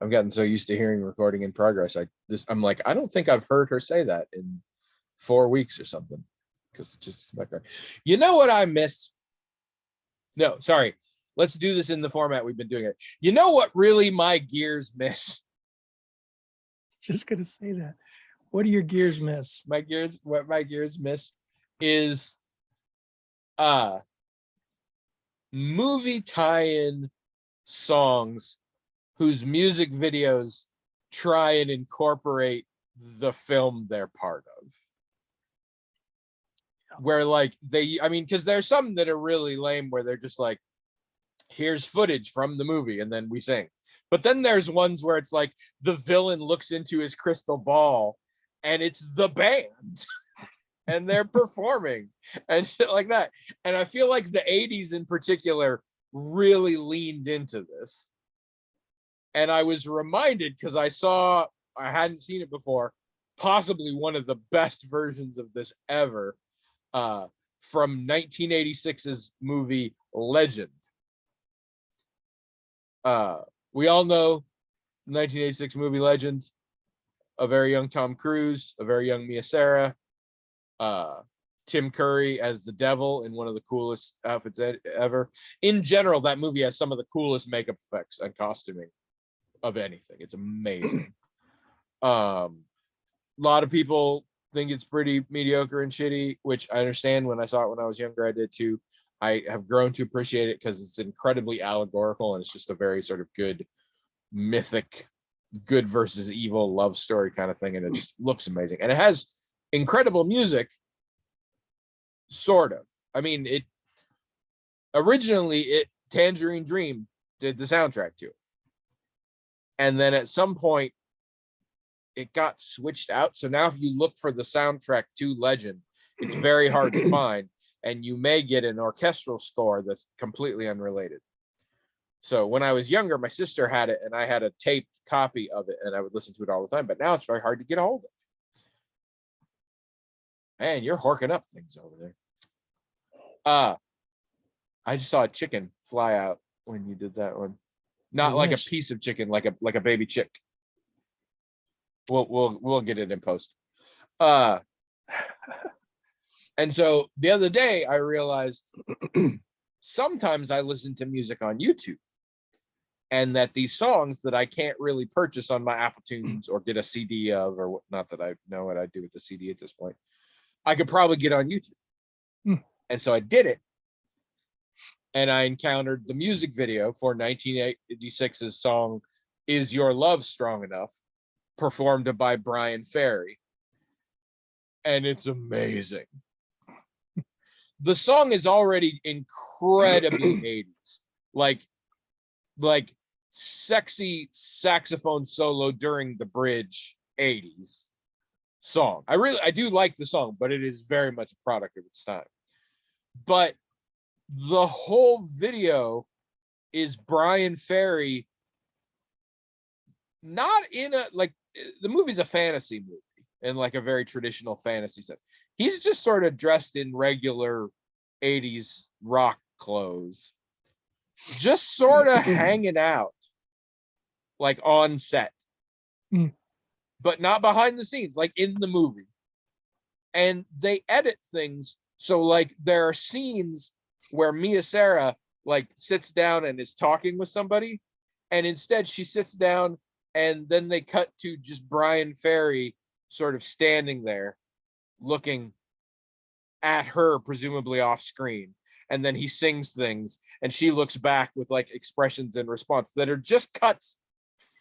I've gotten so used to hearing recording in progress. I'm like, I don't think I've heard her say that in 4 weeks or something, because it's just background. You know what I miss? No, sorry. Let's do this in the format we've been doing it. You know what really my gears miss? Just gonna say that. What do your gears miss? What my gears miss is movie tie-in songs whose music videos try and incorporate the film they're part of. Where like because there's some that are really lame where they're just like, here's footage from the movie and then we sing. But then there's ones where it's like the villain looks into his crystal ball and it's the band and they're performing and shit like that. And I feel like the 80s in particular really leaned into this. And I was reminded, because I hadn't seen it before, possibly one of the best versions of this ever, from 1986's movie Legend. We all know 1986 movie Legend, a very young Tom Cruise, a very young Mia Sara, Tim Curry as the devil in one of the coolest outfits ever. In general, that movie has some of the coolest makeup effects and costuming of anything. It's amazing. A lot of people think it's pretty mediocre and shitty, which I understand. When I saw it when I was younger, I did too. I have grown to appreciate it because it's incredibly allegorical and it's just a very sort of good mythic good versus evil love story kind of thing, and it just looks amazing. And it has incredible music, sort of. I mean, Tangerine Dream did the soundtrack to it. And then at some point, it got switched out. So now if you look for the soundtrack to Legend, it's very hard to find. And you may get an orchestral score that's completely unrelated. So when I was younger, my sister had it, and I had a taped copy of it, and I would listen to it all the time. But now it's very hard to get a hold of. Man, you're horking up things over there. I just saw a chicken fly out when you did that one. Not like a piece of chicken, like a baby chick. We'll get it in post. And so the other day I realized sometimes I listen to music on YouTube, and that these songs that I can't really purchase on my Apple Tunes or get a CD of, or not that I know what I'd do with the CD at this point, I could probably get on YouTube. And so I did it. And I encountered the music video for 1986's song, Is Your Love Strong Enough, performed by Bryan Ferry. And it's amazing. The song is already incredibly 80s. Like sexy saxophone solo during the bridge 80s song. I do like the song, but it is very much a product of its time. But the whole video is Bryan Ferry, not in a, like, the movie's a fantasy movie in like a very traditional fantasy sense. He's just sort of dressed in regular 80s rock clothes, just sort of hanging out like on set, but not behind the scenes, like in the movie. And they edit things so like there are scenes where Mia Sara like sits down and is talking with somebody, and instead she sits down, and then they cut to just Bryan Ferry sort of standing there looking at her, presumably off screen. And then he sings things and she looks back with like expressions in response that are just cuts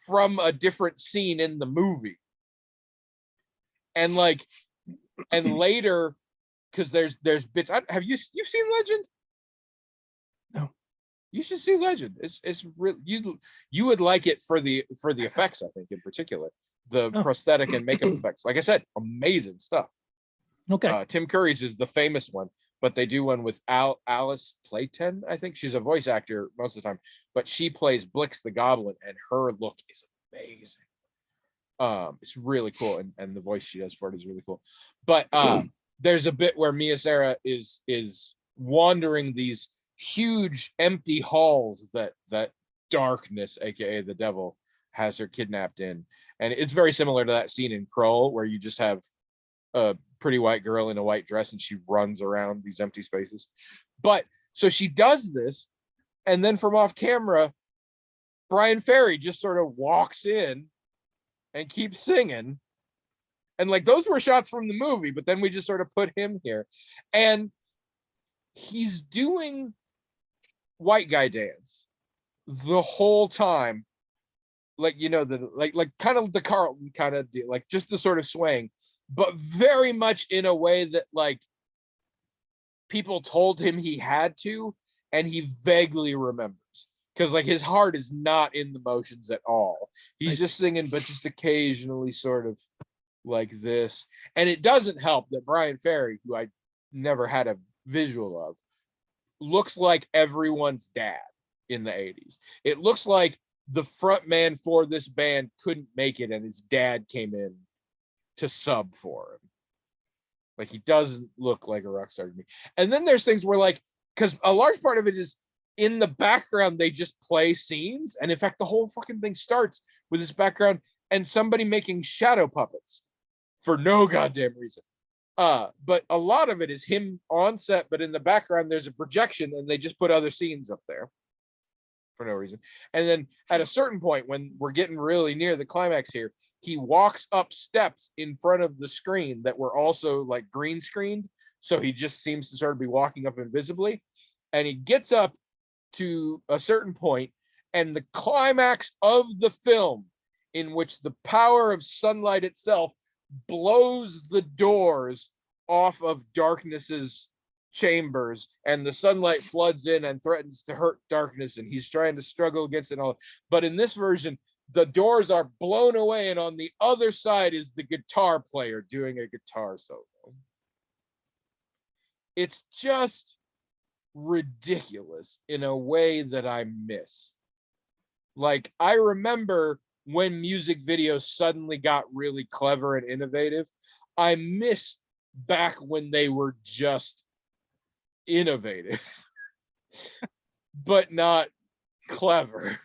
from a different scene in the movie. And like, and later, because there's bits. You've seen Legend? No. You should see Legend. It's real. You would like it for the effects, I think, in particular, the prosthetic and makeup effects. Like I said, amazing stuff. Okay. Tim Curry's is the famous one, but they do one with Alice Playten. I think she's a voice actor most of the time, but she plays Blix the Goblin, and her look is amazing. It's really cool, and the voice she does for it is really cool. But there's a bit where Mia Sara is wandering these huge empty halls that darkness, aka the devil, has her kidnapped in. And it's very similar to that scene in Krull where you just have a pretty white girl in a white dress and she runs around these empty spaces. But so she does this, and then from off camera, Brian Ferry just sort of walks in and keeps singing. And like those were shots from the movie, but then we just sort of put him here. And he's doing white guy dance the whole time. Like, you know, the like kind of the Carlton kind of like just the sort of swaying, but very much in a way that like people told him he had to, and he vaguely remembers. Because like his heart is not in the motions at all. He's just singing, but just occasionally sort of like this. And it doesn't help that Brian Ferry, who I never had a visual of, looks like everyone's dad in the 80s. It looks like the front man for this band couldn't make it and his dad came in to sub for him. Like he doesn't look like a rock star to me. And then there's things where like, because a large part of it is in the background, they just play scenes. And in fact, the whole fucking thing starts with this background and somebody making shadow puppets for no goddamn reason. But a lot of it is him on set, but in the background, there's a projection and they just put other scenes up there for no reason. And then at a certain point, when we're getting really near the climax here, he walks up steps in front of the screen that were also like green screened. So he just seems to sort of be walking up invisibly. And he gets up to a certain point, and the climax of the film, in which the power of sunlight itself blows the doors off of darkness's chambers, and the sunlight floods in and threatens to hurt darkness, and he's trying to struggle against it all. But in this version, the doors are blown away, and on the other side is the guitar player doing a guitar solo. It's just ridiculous in a way that I miss. Like, I remember when music videos suddenly got really clever and innovative. I miss back when they were just innovative, but not clever.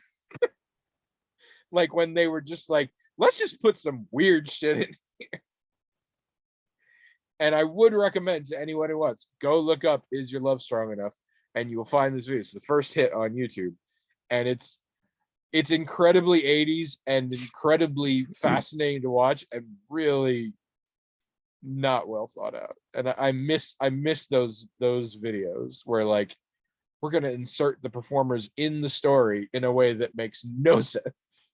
Like when they were just like, let's just put some weird shit in here. And I would recommend to anyone who wants, go look up Is Your Love Strong Enough, and you will find this video. It's the first hit on YouTube, and it's incredibly 80s and incredibly fascinating to watch, and really not well thought out. And I miss those videos where like we're gonna insert the performers in the story in a way that makes no sense.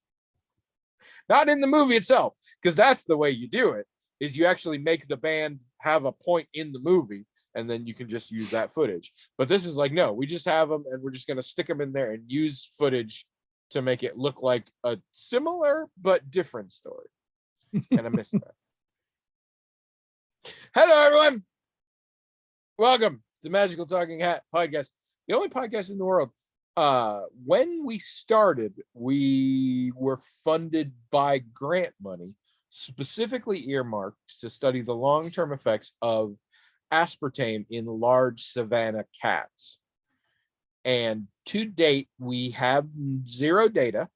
Not in the movie itself, because that's the way you do it, is you actually make the band have a point in the movie, and then you can just use that footage. But this is like, no, we just have them, and we're just going to stick them in there and use footage to make it look like a similar but different story. And I miss that. Hello, everyone. Welcome to Magical Talking Hat Podcast, the only podcast in the world. When we started, we were funded by grant money, specifically earmarked to study the long-term effects of aspartame in large savanna cats. And to date, we have zero data,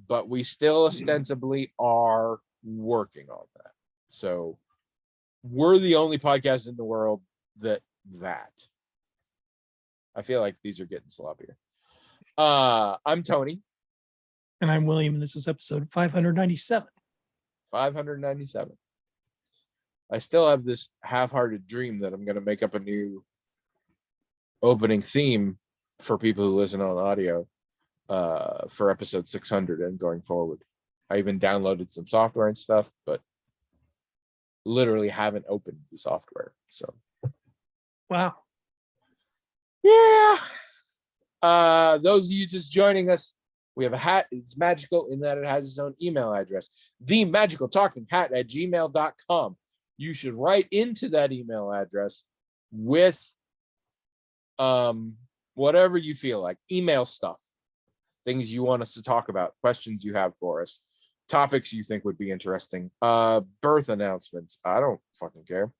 but we still ostensibly are working on that. So we're the only podcast in the world that. I feel like these are getting sloppier. I'm Tony. And I'm William, and this is episode 597. 597. I still have this half-hearted dream that I'm going to make up a new opening theme for people who listen on audio for episode 600 and going forward. I even downloaded some software and stuff, but literally haven't opened the software. So, wow. Yeah. Those of you just joining us, we have a hat. It's magical in that it has its own email address, themagicaltalkinghat@gmail.com. You should write into that email address with whatever you feel like. Email stuff, things you want us to talk about, questions you have for us, topics you think would be interesting, birth announcements. I don't fucking care.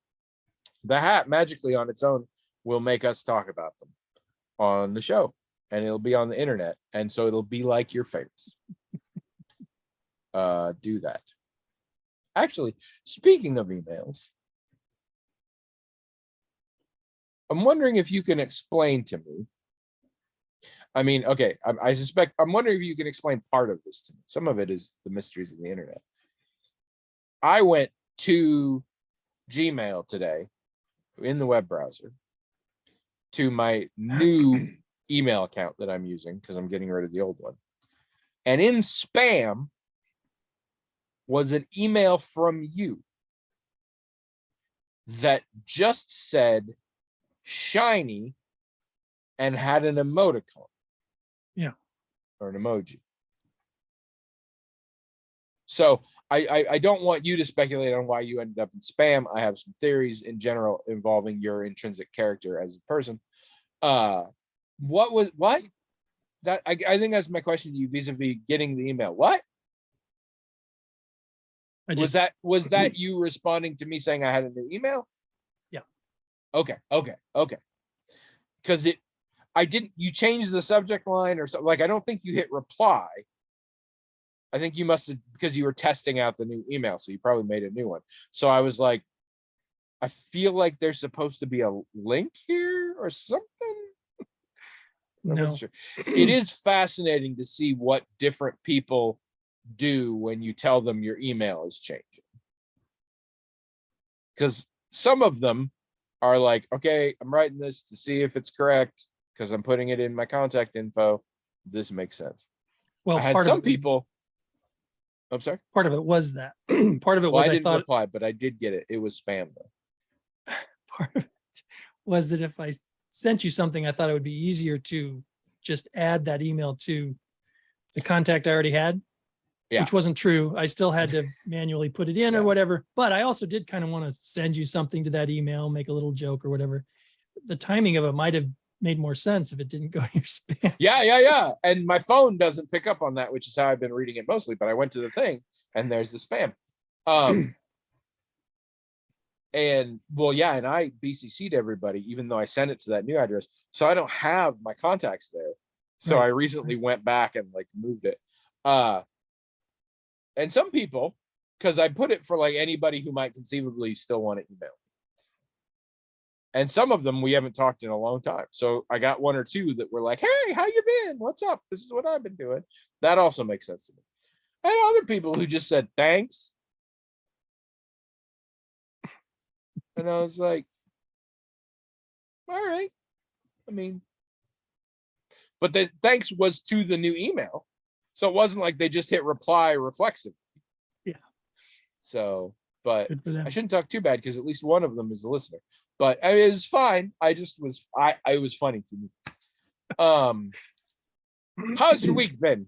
The hat magically on its own will make us talk about them on the show, and it'll be on the internet, and so it'll be like you're famous. do that. Actually, speaking of emails, I'm wondering if you can explain to me. I mean, okay, I suspect, I'm wondering if you can explain part of this to me. Some of it is the mysteries of the internet. I went to Gmail today in the web browser to my new email account that I'm using because I'm getting rid of the old one. And in spam was an email from you that just said shiny and had an emoticon. Yeah. Or an emoji. So I don't want you to speculate on why you ended up in spam. I have some theories in general involving your intrinsic character as a person. What that I think that's my question to you vis-a-vis getting the email. What was that you responding to me saying I had a new email? Yeah. Okay. Because you changed the subject line or something. Like, I don't think you hit reply. I think you must have, because you were testing out the new email, so you probably made a new one. So I was like, I feel like there's supposed to be a link here or something. I wasn't sure. It is fascinating to see what different people do when you tell them your email is changing. Because some of them are like, okay, I'm writing this to see if it's correct because I'm putting it in my contact info. This makes sense. Well, I had some people. I'm sorry. Part of it was that. Part of it Well, was I didn't thought reply, but I did get it. It was spam though. part of it was that if I sent you something, I thought it would be easier to just add that email to the contact I already had. Yeah. Which wasn't true. I still had to manually put it in or whatever. But I also did kind of want to send you something to that email, make a little joke or whatever. The timing of it might have made more sense if it didn't go to your spam. Yeah. And my phone doesn't pick up on that, which is how I've been reading it mostly. But I went to the thing and there's the spam. And well, yeah, and I BCC'd everybody, even though I sent it to that new address. So I don't have my contacts there. So Right. I recently went back and like moved it. And some people, because I put it for like anybody who might conceivably still want to email. And some of them we haven't talked in a long time. So I got one or two that were like, hey, how you been? What's up? This is what I've been doing. That also makes sense to me. And other people who just said thanks. And I was like, all right. I mean, but the thanks was to the new email. So it wasn't like they just hit reply reflexively. Yeah. So, but Good for them. I shouldn't talk too bad because at least one of them is a listener. But I mean, it's fine. I just was, it was funny to me. How's your week been?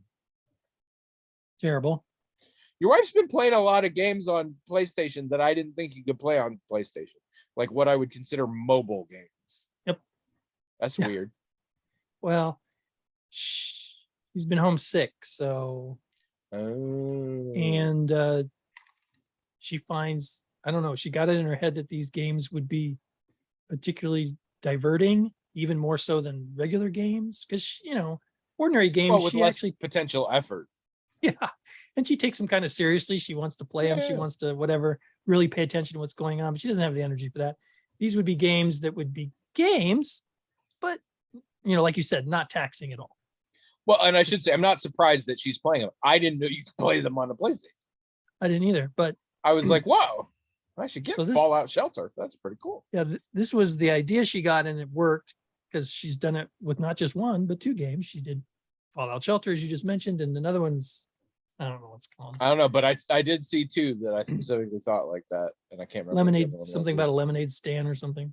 Terrible. Your wife's been playing a lot of games on PlayStation that I didn't think you could play on PlayStation, like what I would consider mobile games. Yep. That's weird. Well, she's been homesick, so and she finds, I don't know, she got it in her head that these games would be particularly diverting, even more so than regular games, because ordinary games with she less actually potential effort. Yeah, and she takes them kind of seriously. She wants to play them. She wants to whatever, really pay attention to what's going on, but she doesn't have the energy for that. These would be games that would be games, but like you said, not taxing at all. Well, and I should say, I'm not surprised that she's playing them. I didn't know you could play them on a PlayStation. I didn't either, but I was like, whoa, I should get So this- Fallout Shelter. That's pretty cool. yeah, this was the idea she got, and it worked because she's done it with not just one, but two games. She did Fallout Shelter, as you just mentioned, and another one's, I don't know what's called. I don't know, but I did see two that I specifically thought like that, and I can't remember. Lemonade, something about a lemonade stand or something.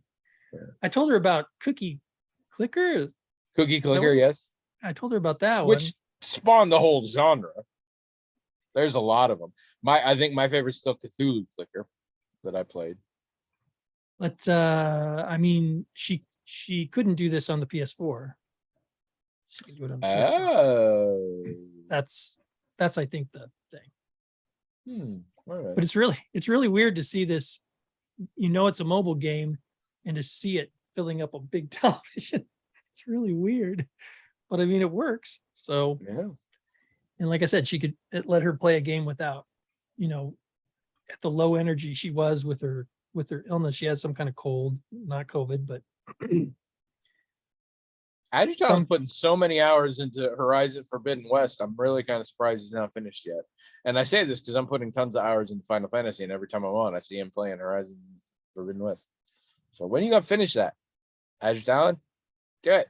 Yeah. I told her about Cookie Clicker. Cookie Clicker, yes. I told her about that Which one. spawned the whole genre. There's a lot of them. I think my favorite's still Cthulhu Clicker that I played. But I mean, she couldn't do this on the PS4. She could do it on the PS4. Oh. That's I think the thing. All right. But it's really weird to see this. It's a mobile game, and to see it filling up a big television. It's really weird, but I mean, it works. So Yeah. And like I said, she could let her play a game without, you know, at the low energy she was with her illness. She had some kind of cold, not COVID, but Adjutal's putting so many hours into Horizon Forbidden West. I'm really kind of surprised he's not finished yet. And I say this because I'm putting tons of hours into Final Fantasy, and every time I'm on, I see him playing Horizon Forbidden West. So when you gonna finish that, Adjutal? Do it.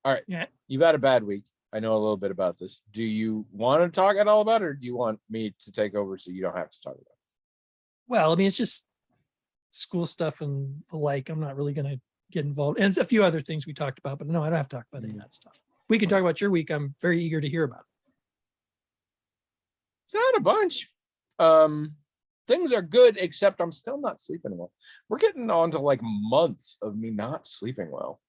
All right. Yeah. You've had a bad week. I know a little bit about this. Do you want to talk at all about it, or do you want me to take over so you don't have to talk about it? Well, I mean, it's just school stuff and the like. I'm not really going to get involved. And a few other things we talked about, but no, I don't have to talk about any of that stuff. We can talk about your week. I'm very eager to hear about it. It's not a bunch. Things are good, except I'm still not sleeping well. We're getting on to like months of me not sleeping well.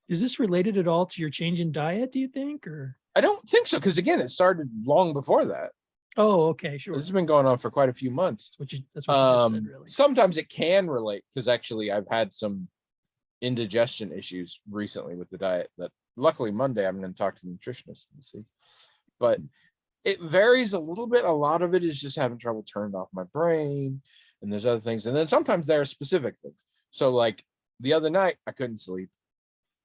Is this related at all to your change in diet, do you think? Or I don't think so, because again, it started long before that. Oh, okay, sure. This has been going on for quite a few months. That's what you just said, really. Sometimes it can relate, because actually I've had some indigestion issues recently with the diet that luckily Monday I'm going to talk to the nutritionist and see. But it varies a little bit. A lot of it is just having trouble turning off my brain, and there's other things. And then sometimes there are specific things. So like the other night I couldn't sleep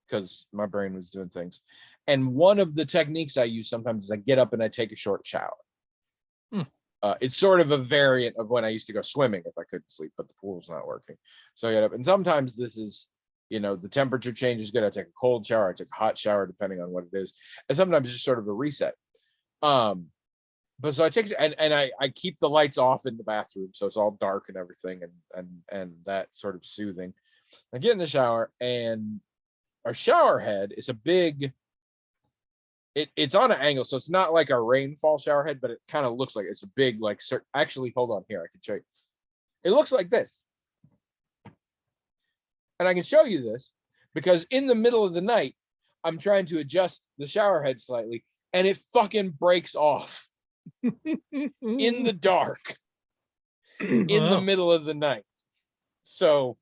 because my brain was doing things. And one of the techniques I use sometimes is I get up and I take a short shower. It's sort of a variant of when I used to go swimming if I couldn't sleep, but the pool's not working. So I get up, and sometimes this is, the temperature change is good. I take a cold shower, I take a hot shower, depending on what it is. And sometimes it's just sort of a reset. But so I take, and I keep the lights off in the bathroom, so it's all dark and everything, and that sort of soothing. I get in the shower, and our shower head is a big, it's on an angle, so it's not like a rainfall shower head, but it kind of looks like it's a big, like, actually, hold on here, I can show you. It looks like this. And I can show you this because in the middle of the night, I'm trying to adjust the shower head slightly, and it fucking breaks off in the dark in the middle of the night. So,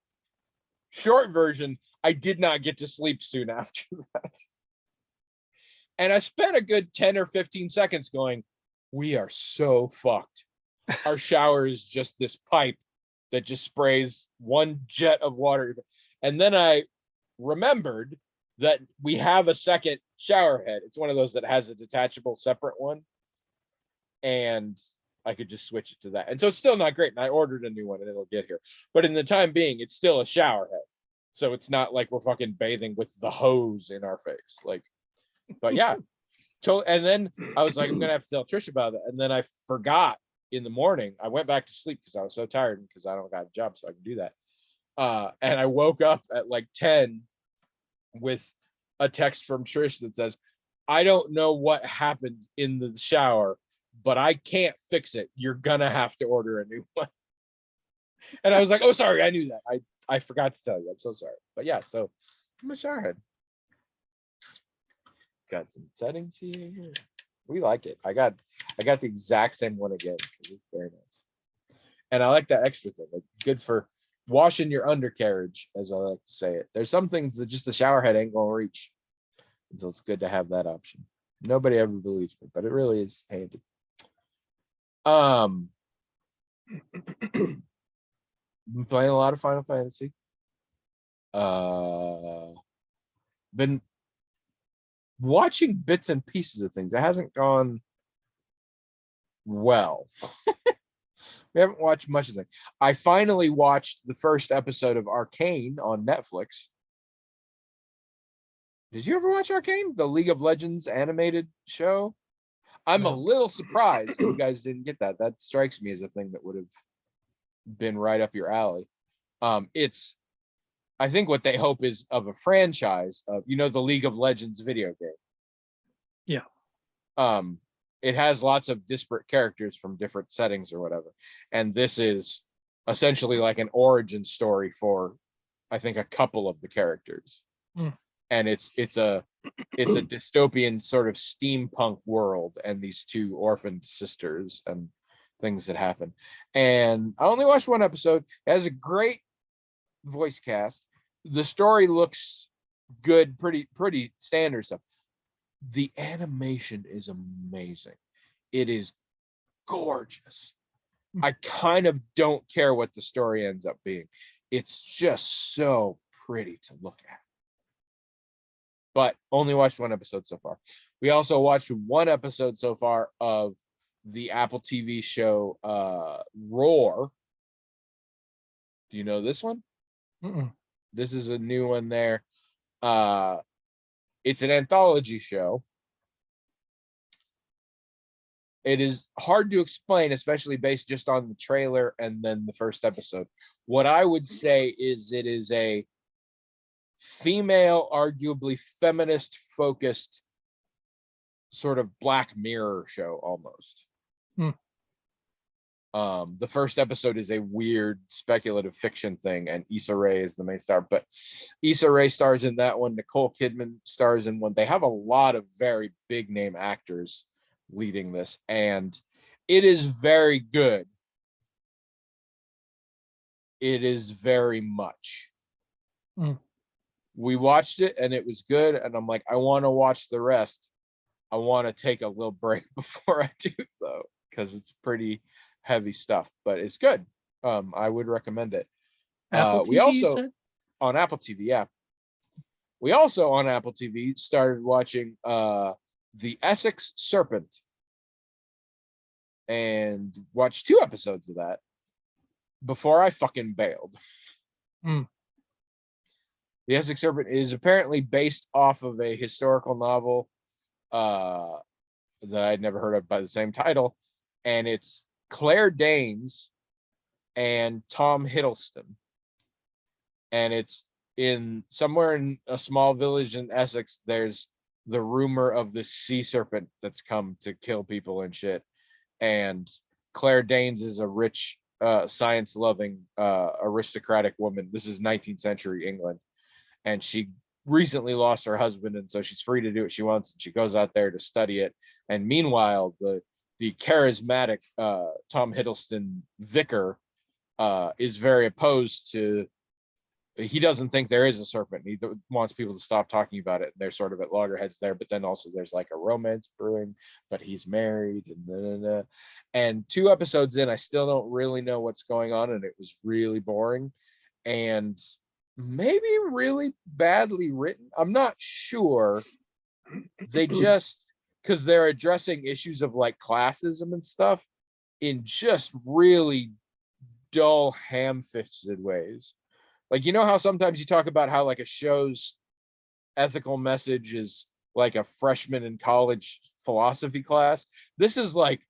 short version, I did not get to sleep soon after that. And I spent a good 10 or 15 seconds going, we are so fucked. Our shower is just this pipe that just sprays one jet of water. And then I remembered that we have a second shower head. It's one of those that has a detachable separate one. And I could just switch it to that. And so it's still not great. And I ordered a new one and it'll get here. But in the time being, it's still a shower head. So it's not like we're fucking bathing with the hose in our face. Like, but yeah. So, and then I was like, I'm going to have to tell Trish about it. And then I forgot in the morning. I went back to sleep because I was so tired because I don't got a job, so I can do that. And I woke up at like 10 with a text from Trish that says, I don't know what happened in the shower, but I can't fix it. You're going to have to order a new one. And I was like, oh, sorry, I knew that. I forgot to tell you. I'm so sorry. But yeah, so I'm a shower head. Got some settings here. We like it. I got the exact same one again. It's very nice. And I like that extra thing. Like, good for washing your undercarriage, as I like to say it. There's some things that just the shower head ain't gonna reach. And so it's good to have that option. Nobody ever believes me, but it really is handy. Been playing a lot of Final Fantasy. Been watching bits and pieces of things. It hasn't gone well. We haven't watched much of it. I finally watched the first episode of Arcane on Netflix. Did you ever watch Arcane, the League of Legends animated show? I'm a little surprised you guys didn't get that. That strikes me as a thing that would have been right up your alley. It's, I think what they hope is of a franchise of, the League of Legends video game. Yeah. It has lots of disparate characters from different settings or whatever. And this is essentially like an origin story for, I think, a couple of the characters. And it's a dystopian sort of steampunk world, and these two orphaned sisters and things that happen. And I only watched one episode. It has a great voice cast. The story looks good, pretty standard stuff. The animation is amazing. It is gorgeous. I kind of don't care what the story ends up being. It's just so pretty to look at. But only watched one episode so far. We also watched one episode so far of the Apple TV show Roar. Do you know this one? Mm-mm. This is a new one there. It's an anthology show. It is hard to explain, especially based just on the trailer and then the first episode. What I would say is it is a female, arguably feminist focused sort of Black Mirror show almost. The first episode is a weird speculative fiction thing, and Issa Rae is the main star. But Issa Rae stars in that one. Nicole Kidman stars in one. They have a lot of very big name actors leading this, and it is very good. It is very much. We watched it and it was good, and I'm like, I want to watch the rest. I want to take a little break before I do, though, because it's pretty heavy stuff, but it's good. I would recommend it. Apple TV, we also you said? on Apple TV, yeah. We also on Apple TV started watching The Essex Serpent and watched 2 episodes of that before I fucking bailed. The Essex Serpent is apparently based off of a historical novel that I'd never heard of by the same title, and it's Claire Danes and Tom Hiddleston, and it's in somewhere in a small village in Essex. There's the rumor of this sea serpent that's come to kill people and shit, and Claire Danes is a rich science-loving aristocratic woman. This is 19th century England, and she recently lost her husband, and so she's free to do what she wants, and she goes out there to study it. And meanwhile, the charismatic Tom Hiddleston vicar is very opposed to. He doesn't think there is a serpent. He wants people to stop talking about it. And they're sort of at loggerheads there. But then also there's like a romance brewing, but he's married. And 2 episodes in, I still don't really know what's going on. And it was really boring and maybe really badly written. I'm not sure. They just, because they're addressing issues of like classism and stuff in just really dull, ham-fisted ways. Like, you know how sometimes you talk about how like a show's ethical message is like a freshman in college philosophy class? This is like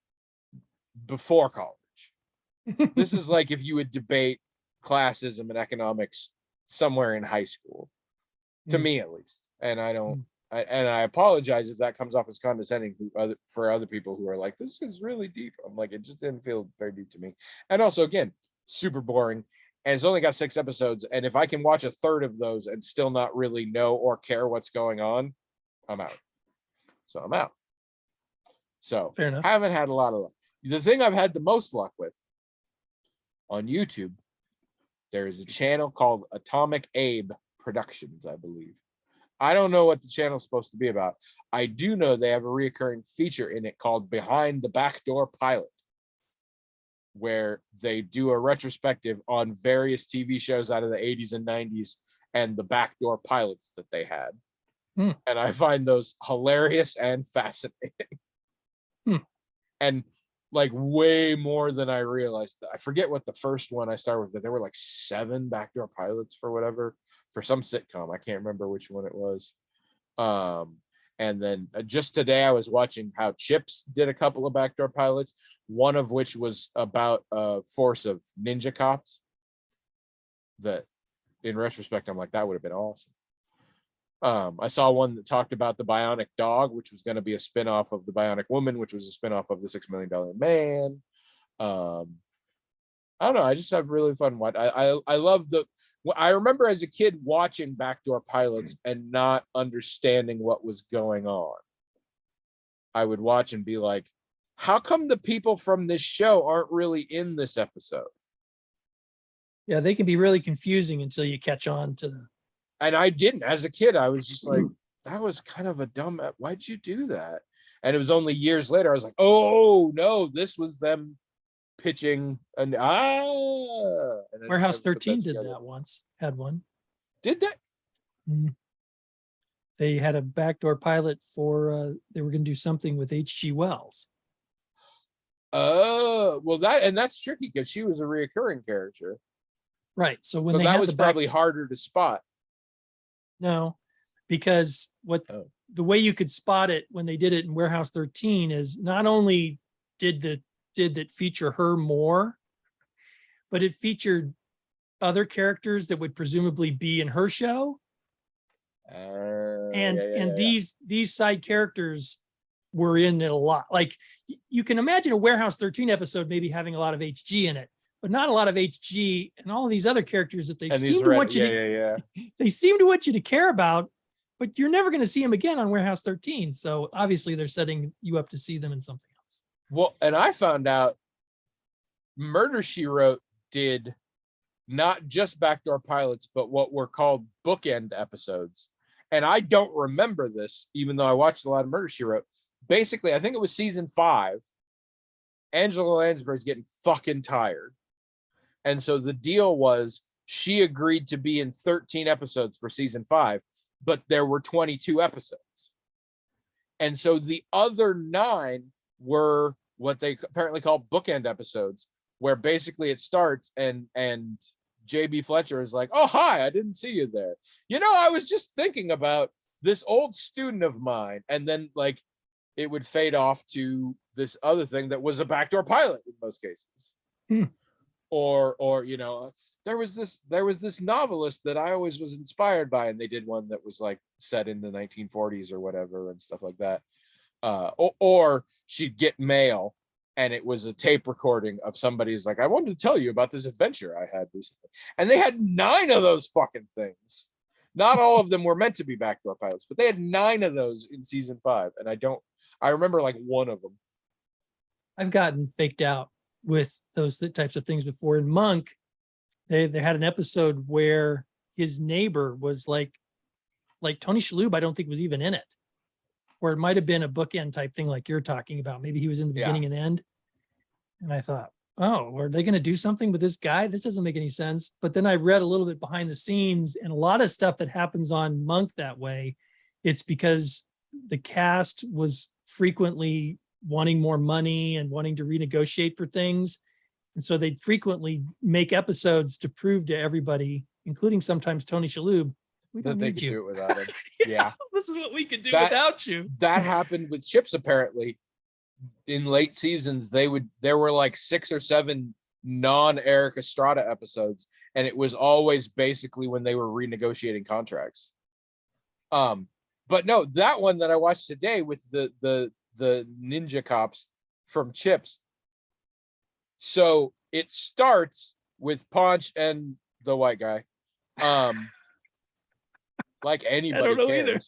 before college. This is like if you would debate classism and economics somewhere in high school, to me at least. And I apologize if that comes off as condescending for other people who are like, this is really deep. I'm like, it just didn't feel very deep to me. And also, again, super boring. And it's only got 6 episodes. And if I can watch a third of those and still not really know or care what's going on, I'm out. So I'm out. So Fair enough. Haven't had a lot of luck. The thing I've had the most luck with on YouTube, there is a channel called Atomic Abe Productions, I believe. I don't know what the channel's supposed to be about. I do know they have a recurring feature in it called Behind the Backdoor Pilot, where they do a retrospective on various TV shows out of the 80s and 90s and the backdoor pilots that they had. And I find those hilarious and fascinating. And like way more than I realized. I forget what the first one I started with, but there were like 7 backdoor pilots for whatever, for some sitcom. I can't remember which one it was. And then just today I was watching how Chips did a couple of backdoor pilots, one of which was about a force of ninja cops that in retrospect, I'm like, that would have been awesome. I saw one that talked about the Bionic Dog, which was going to be a spinoff of the Bionic Woman, which was a spinoff of the $6 Million Man. I don't know. I just have really fun. I love I remember as a kid watching backdoor pilots and not understanding what was going on. I would watch and be like, how come the people from this show aren't really in this episode? Yeah, they can be really confusing until you catch on to them. And I didn't. As a kid, I was just like, that was kind of a dumb, why'd you do that? And it was only years later I was like, oh no, this was them pitching and I Warehouse never put that 13 did together. that once, had one. Did that? Mm. They had a backdoor pilot for they were going to do something with H.G. Wells. Oh, well, that's tricky because she was a reoccurring character. Right. So when So they that had was the back, probably harder to spot. no, because the way you could spot it when they did it in Warehouse 13 is not only did that feature her more, but it featured other characters that would presumably be in her show. And these side characters were in it a lot. Like you can imagine a Warehouse 13 episode maybe having a lot of HG in it, but not a lot of HG and all of these other characters that they seem to want you to they seem to want you to care about, but you're never going to see them again on Warehouse 13. So obviously they're setting you up to see them in something else. Well, and I found out Murder, She Wrote did not just backdoor pilots, but what were called bookend episodes. And I don't remember this, even though I watched a lot of Murder, She Wrote. Basically, I think it was season 5. Angela Lansbury's getting fucking tired. And so the deal was she agreed to be in 13 episodes for season 5, but there were 22 episodes. And so the other 9 were what they apparently call bookend episodes, where basically it starts and JB Fletcher is like, oh, hi, I didn't see you there. You know, I was just thinking about this old student of mine. And then like it would fade off to this other thing that was a backdoor pilot in most cases. Or, you know, there was this novelist that I always was inspired by, and they did one that was like set in the 1940s or whatever and stuff like that. Or she'd get mail and it was a tape recording of somebody who's like, I wanted to tell you about this adventure I had recently. And they had 9 of those fucking things. Not all of them were meant to be backdoor pilots, but they had 9 of those in season 5. And I remember like one of them. I've gotten faked out with those types of things before. In Monk, they had an episode where his neighbor was like Tony Shalhoub, I don't think was even in it. Or it might have been a bookend type thing like you're talking about. Maybe he was in the beginning and end. And I thought, oh, are they going to do something with this guy? This doesn't make any sense. But then I read a little bit behind the scenes, and a lot of stuff that happens on Monk that way, it's because the cast was frequently wanting more money and wanting to renegotiate for things. And so they'd frequently make episodes to prove to everybody, including sometimes Tony Shalhoub, we don't need you. Do it without him. Yeah. This is what we could do without you. That happened with Chips apparently. In late seasons, there were like 6 or 7 non-Eric Estrada episodes, and it was always basically when they were renegotiating contracts. But no, that one that I watched today with the ninja cops from Chips. So it starts with Ponch and the white guy. Like anybody I don't know cares. either.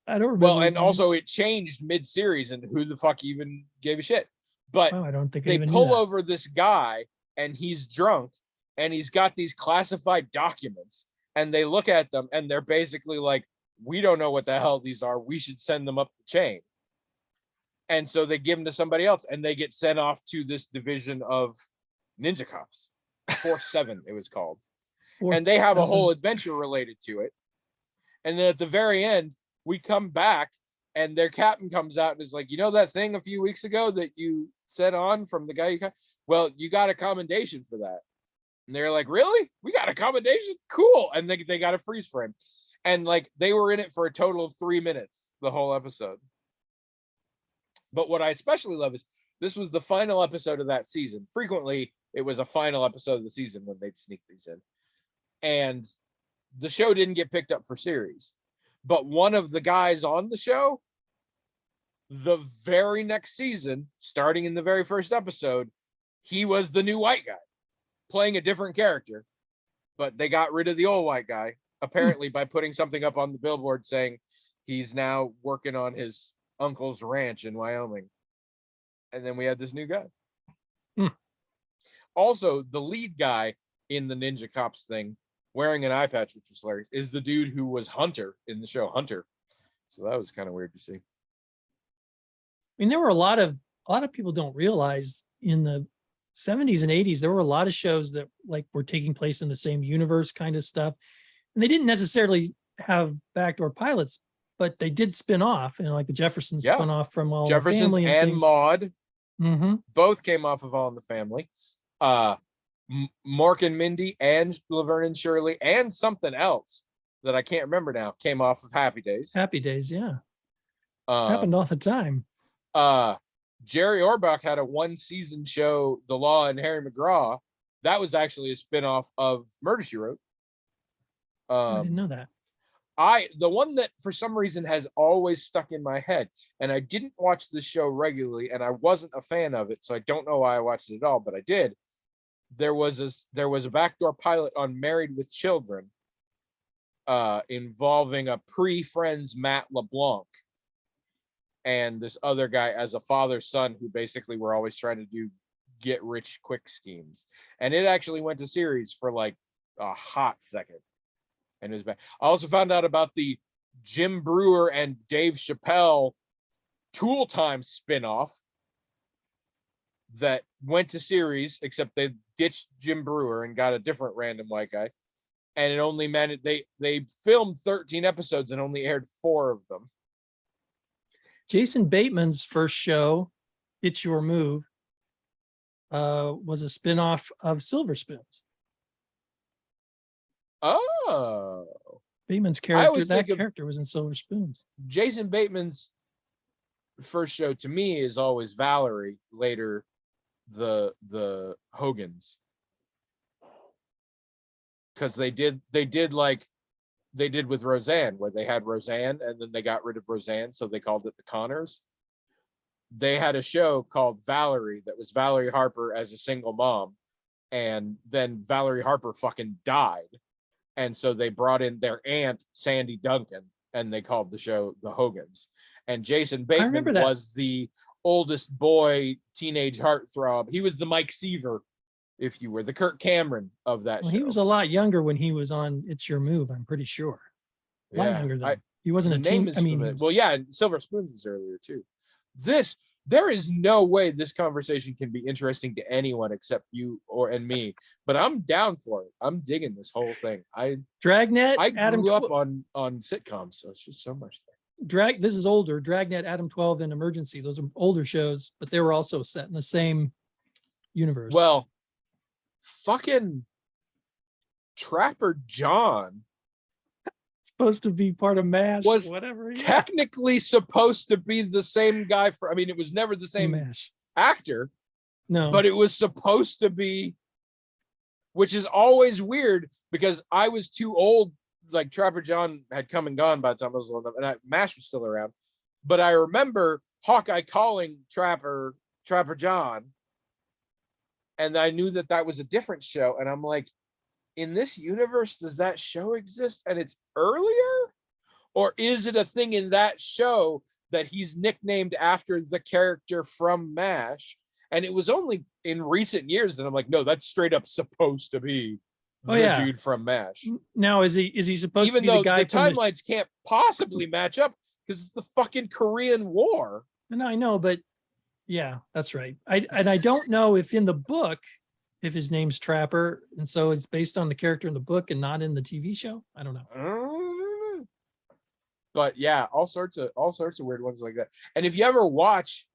I don't remember. Well, and also it changed mid-series, and who the fuck even gave a shit? But I don't think they pull over this guy, and he's drunk, and he's got these classified documents, and they look at them, and they're basically like, we don't know what the hell these are. We should send them up the chain. And so they give them to somebody else, and they get sent off to this division of ninja cops. Force 7, it was called. And they have a whole adventure related to it. And then at the very end, we come back and their captain comes out and is like, you know that thing a few weeks ago that you said on from the guy you got? Well, you got a commendation for that. And they're like, really? We got a commendation? Cool. And they got a freeze frame. And like they were in it for a total of 3 minutes, the whole episode. But what I especially love is this was the final episode of that season. Frequently, it was a final episode of the season when they'd sneak these in. And the show didn't get picked up for series. But one of the guys on the show, the very next season, starting in the very first episode, he was the new white guy playing a different character. But they got rid of the old white guy, apparently by putting something up on the billboard saying he's now working on his uncle's ranch in Wyoming. And then we had this new guy. Also, the lead guy in the Ninja Cops thing, wearing an eye patch, which was hilarious, is the dude who was Hunter in the show Hunter. So that was kind of weird to see. I mean, there were a lot of people don't realize in the 70s and 80s, there were a lot of shows that like were taking place in the same universe kind of stuff. And they didn't necessarily have backdoor pilots, but they did spin off, and like the Jeffersons Yeah. spun off from All in the Jeffersons Family and and things. Maude Mm-hmm. both came off of All in the Family. Mork and Mindy and Laverne and Shirley and something else that I can't remember now came off of Happy Days. Happy Days, yeah. Happened all the time. Jerry Orbach had a 1-season show, The Law and Harry McGraw. That was actually a spinoff of Murder, She Wrote. I didn't know that. The one that for some reason has always stuck in my head, and I didn't watch the show regularly, and I wasn't a fan of it, so I don't know why I watched it at all, but I did. There was a backdoor pilot on Married with Children, involving a pre-Friends Matt LeBlanc and this other guy as a father-son who basically were always trying to do get rich quick schemes, and it actually went to series for like a hot second. And it was bad. I also found out about the Jim Brewer and Dave Chappelle Tool Time spinoff that went to series, except they ditched Jim Brewer and got a different random white guy. And it only managed, they filmed 13 episodes and only aired 4 of them. Jason Bateman's first show, It's Your Move, was a spinoff of Silver Spoons. Oh, Bateman's character, that character was in Silver Spoons. Jason Bateman's first show to me is always Valerie, later the Hogans, because they did with Roseanne, where they had Roseanne and then they got rid of Roseanne, so they called it the Connors. They had a show called Valerie that was Valerie Harper as a single mom, and then Valerie Harper fucking died. And so they brought in their aunt, Sandy Duncan, and they called the show The Hogans. And Jason Bateman was the oldest boy, teenage heartthrob. He was the Mike Seaver, if you were, the Kirk Cameron of that show. He was a lot younger when he was on It's Your Move, I'm pretty sure. A lot younger than he wasn't a teen. I mean, well, yeah, and Silver Spoons was earlier too. There is no way this conversation can be interesting to anyone except you and me, but I'm down for it. I'm digging this whole thing. Dragnet. I grew up on sitcoms, so it's just so much there. This is older. Dragnet, Adam 12, and Emergency. Those are older shows, but they were also set in the same universe. Well, fucking Trapper John supposed to be part of MASH, was whatever. Yeah. Technically supposed to be the same guy it was never the same MASH actor. No, but it was supposed to be, which is always weird because I was too old. Like Trapper John had come and gone by the time I was old enough, and MASH was still around. But I remember Hawkeye calling Trapper John, and I knew that was a different show. And I'm like, in this universe, does that show exist and it's earlier? Or is it a thing in that show that he's nicknamed after the character from MASH? And it was only in recent years that I'm like, no, that's straight up supposed to be the dude from MASH. Now, is he supposed to be the guy? Even though the timelines can't possibly match up because it's the fucking Korean War. No, I know, but yeah, that's right. I don't know if in the book, if his name's Trapper, and so it's based on the character in the book and not in the TV show. I don't know. But yeah, all sorts of weird ones like that. And if you ever watch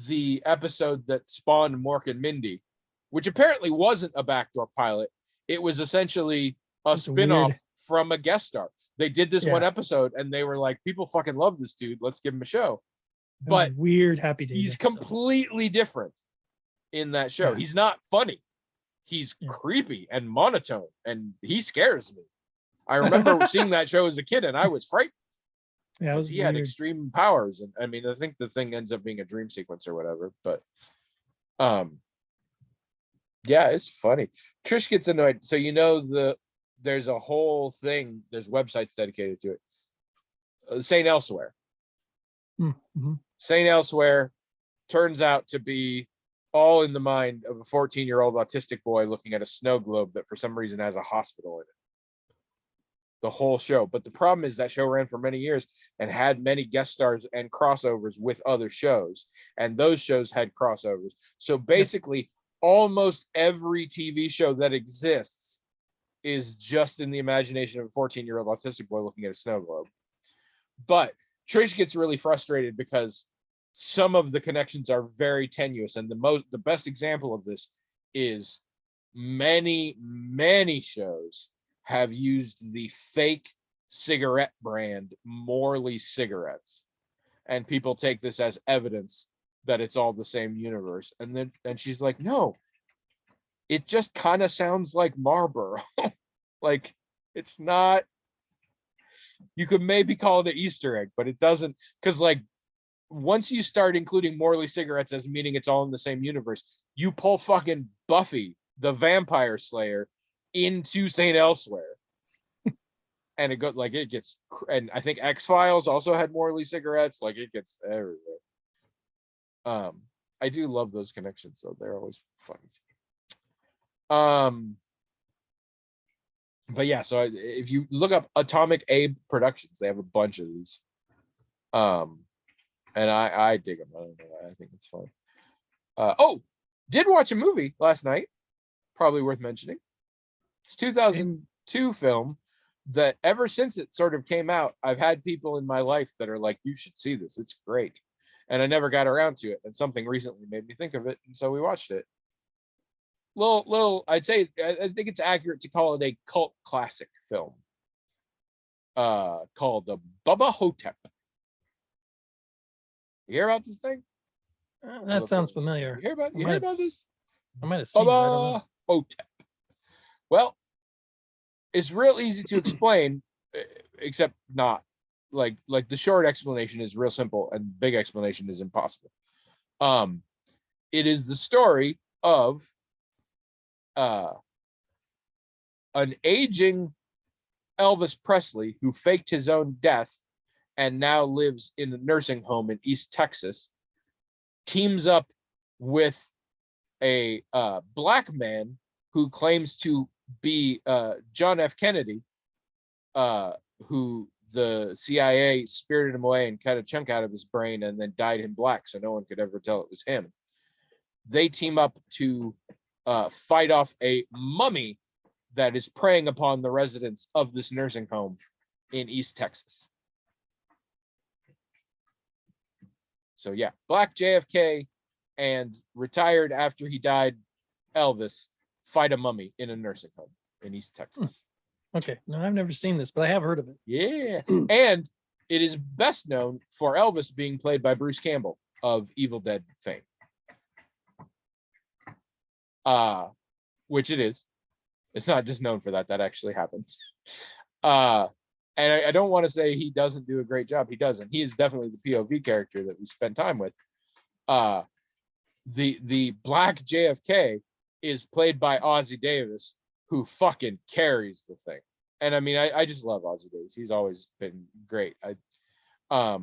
the episode that spawned Mork and Mindy, which apparently wasn't a backdoor pilot, it was essentially a spin-off from a guest star. They did this one episode and they were like, people fucking love this dude, let's give him a show. But weird Happy Days. He's completely different in that show. Yeah. He's not funny. He's creepy and monotone, and he scares me. I remember seeing that show as a kid and I was frightened. Yeah, he had extreme powers. And I mean, I think the thing ends up being a dream sequence or whatever, but yeah, it's funny. Trish gets annoyed. So there's a whole thing, there's websites dedicated to it. St. Elsewhere. Mm-hmm. St. Elsewhere turns out to be all in the mind of a 14-year-old autistic boy looking at a snow globe that for some reason has a hospital in it. the whole show. But the problem is that show ran for many years and had many guest stars and crossovers with other shows, and those shows had crossovers. So basically, almost every TV show that exists is just in the imagination of a 14-year-old autistic boy looking at a snow globe. But Trish gets really frustrated because some of the connections are very tenuous, and the best example of this is many shows have used the fake cigarette brand Morley cigarettes, and people take this as evidence that it's all the same universe. And she's like, no, it just kind of sounds like Marlboro. Like, it's not. You could maybe call it an Easter egg, but it doesn't, because like once you start including Morley cigarettes as meaning it's all in the same universe, you pull fucking Buffy the Vampire Slayer into St. Elsewhere. And it got like it gets, and I think X-Files also had Morley cigarettes. Like, it gets everywhere. I do love those connections, though. They're always funny. But yeah, so if you look up Atomic Abe Productions, they have a bunch of these. And I dig them. I don't know why. I think it's fun. Did watch a movie last night, probably worth mentioning. It's 2002 film that ever since it sort of came out, I've had people in my life that are like, you should see this, it's great. And I never got around to it, and something recently made me think of it, and so we watched it. I'd say, I think it's accurate to call it a cult classic film called the Bubba Hotep. You hear about this thing? That sounds familiar. You hear about this? I might have seen it. I don't know. Bubba Hotep. Well, it's real easy to explain, except not. Like the short explanation is real simple, and big explanation is impossible. It is the story of an aging Elvis Presley who faked his own death and now lives in a nursing home in East Texas, teams up with a black man who claims to be John F. Kennedy, who the CIA spirited him away and cut a chunk out of his brain and then dyed him black so no one could ever tell it was him. They team up to fight off a mummy that is preying upon the residents of this nursing home in East Texas. So yeah, black JFK and retired after he died Elvis fight a mummy in a nursing home in East Texas. Okay, no, I've never seen this, but I have heard of it. Yeah, and it is best known for Elvis being played by Bruce Campbell of Evil Dead fame. Which it is. It's not just known for that. That actually happens. And I don't want to say he doesn't do a great job. He doesn't. He is definitely the POV character that we spend time with. The black JFK is played by Ozzie Davis, who fucking carries the thing. And I mean, I just love Ozzie Davis. He's always been great. But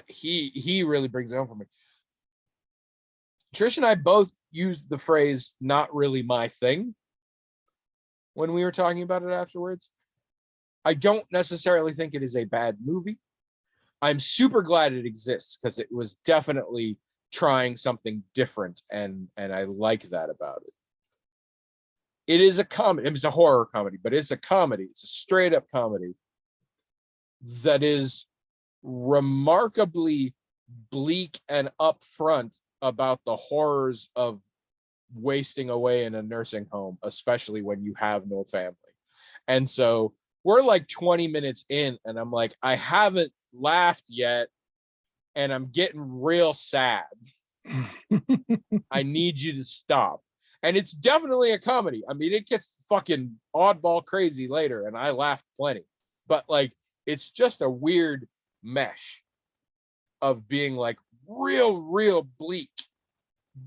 he really brings it home for me. Trish and I both used the phrase "not really my thing" when we were talking about it afterwards. I don't necessarily think it is a bad movie. I'm super glad it exists because it was definitely trying something different, and I like that about it. It is a comedy. It's a horror comedy, but it's a comedy. It's a straight up comedy that is remarkably bleak and upfront about the horrors of wasting away in a nursing home, especially when you have no family. And so we're like 20 minutes in, and I'm like, I haven't laughed yet, and I'm getting real sad. I need you to stop. And it's definitely a comedy. I mean, it gets fucking oddball crazy later, and I laughed plenty. But like, it's just a weird mesh of being like real bleak,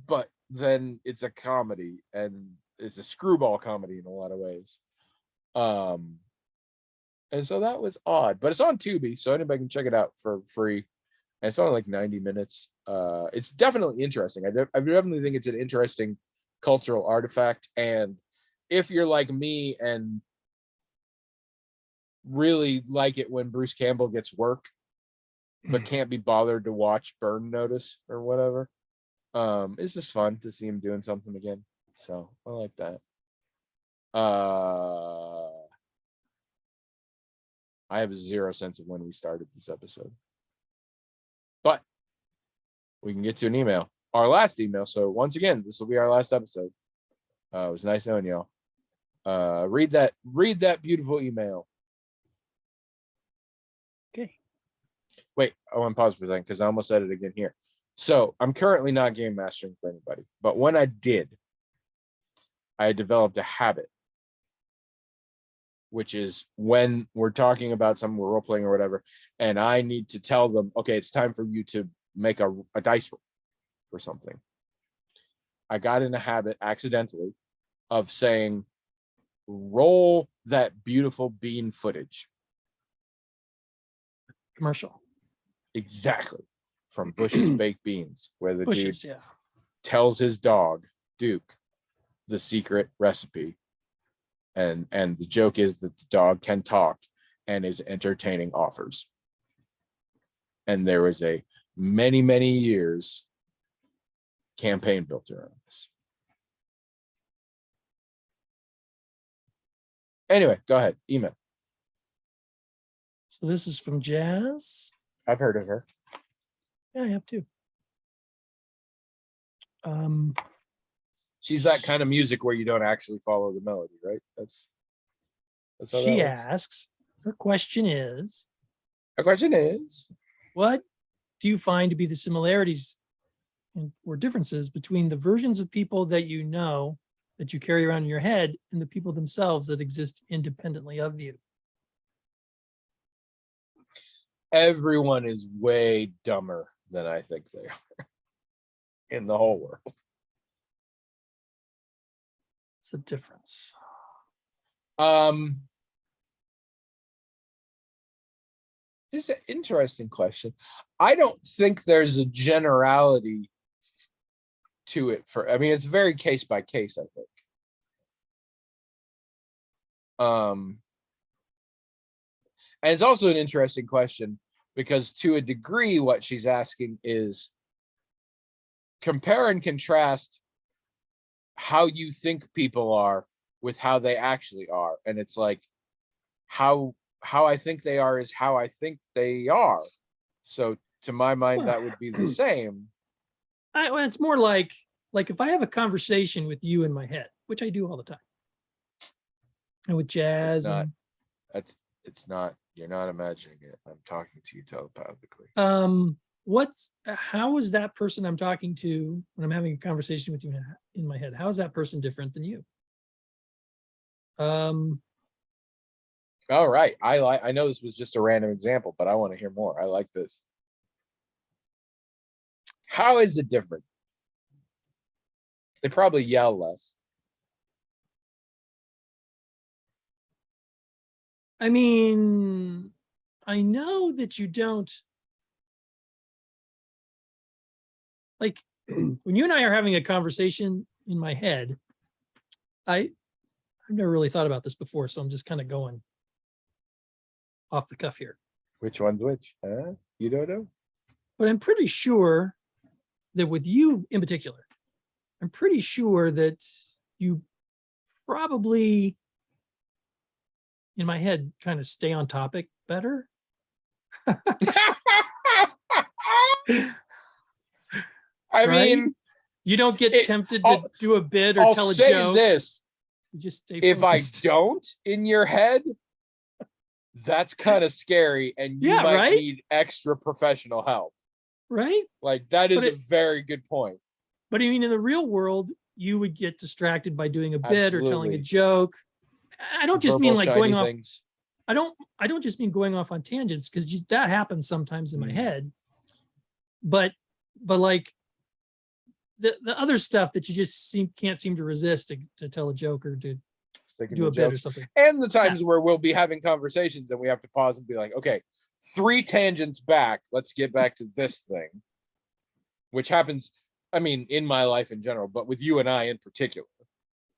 but then it's a comedy, and it's a screwball comedy in a lot of ways. And so that was odd, but it's on Tubi, so anybody can check it out for free. And it's only like 90 minutes. It's definitely interesting. I definitely think it's an interesting cultural artifact. And if you're like me and really like it when Bruce Campbell gets work, but can't be bothered to watch Burn Notice or whatever. It's just fun to see him doing something again. So I like that. I have zero sense of when we started this episode, but we can get to an email, our last email. So once again, this will be our last episode. It was nice knowing y'all. Read that beautiful email. Okay. Wait, I want to pause for a second because I almost said it again here. So I'm currently not game mastering for anybody, but when I did, I had developed a habit, which is when we're talking about something, we're role playing or whatever, and I need to tell them, okay, it's time for you to make a dice roll or something. I got in a habit accidentally of saying, roll that beautiful bean footage. Commercial. Exactly. From Bush's Baked Beans, where the Bushes, dude yeah. tells his dog, Duke, the secret recipe. And the joke is that the dog can talk and is entertaining offers. And there was a many years campaign built around this. Anyway, go ahead. Email. So this is from Jazz. I've heard of her. Yeah, I have too. She's that kind of music where you don't actually follow the melody, right? That's how She that works. asks, her question is, The question is, what do you find to be the similarities or differences between the versions of people that you know that you carry around in your head and the people themselves that exist independently of you? everyone is way dumber than I think they are in the whole world. It's a difference. It's an interesting question. I don't think there's a generality to it I mean, it's very case by case, I think. And it's also an interesting question because to a degree, what she's asking is compare and contrast how you think people are with how they actually are. And it's like, how I think they are is how I think they are. So to my mind, that would be the same. Well, it's more like if I have a conversation with you in my head, which I do all the time, and with Jazz, It's not, you're not imagining it. I'm talking to you telepathically. how is that person I'm talking to when I'm having a conversation with you in my head? How is that person different than you? All right. I know this was just a random example, but I want to hear more. I like this. How is it different? They probably yell less. I mean, I know that you don't like when you and I are having a conversation in my head. I've never really thought about this before, so I'm just kind of going off the cuff here. Which one's which? You don't know? But I'm pretty sure that with you in particular, I'm pretty sure that you probably, in my head, kind of stay on topic better. I Right? mean, you don't get tempted to do a bit or I'll tell a say joke. this. You just stay If focused. I don't in your head, that's kind of scary, and you Yeah, might right? need extra professional help. Right? Like that is But a very good point. But I mean, in the real world, you would get distracted by doing a bit or telling a Absolutely. joke. I don't just mean Verbal like shiny going off. things. I don't just mean going off on tangents, because that happens sometimes in my Mm. head. But like the other stuff that you just can't seem to resist to tell a joke or to Sticking do to a bit or jokes. something. And the times where we'll be having conversations and we have to pause and be like, okay, 3 tangents back. Let's get back to this thing, which happens, I mean, in my life in general, but with you and I in particular.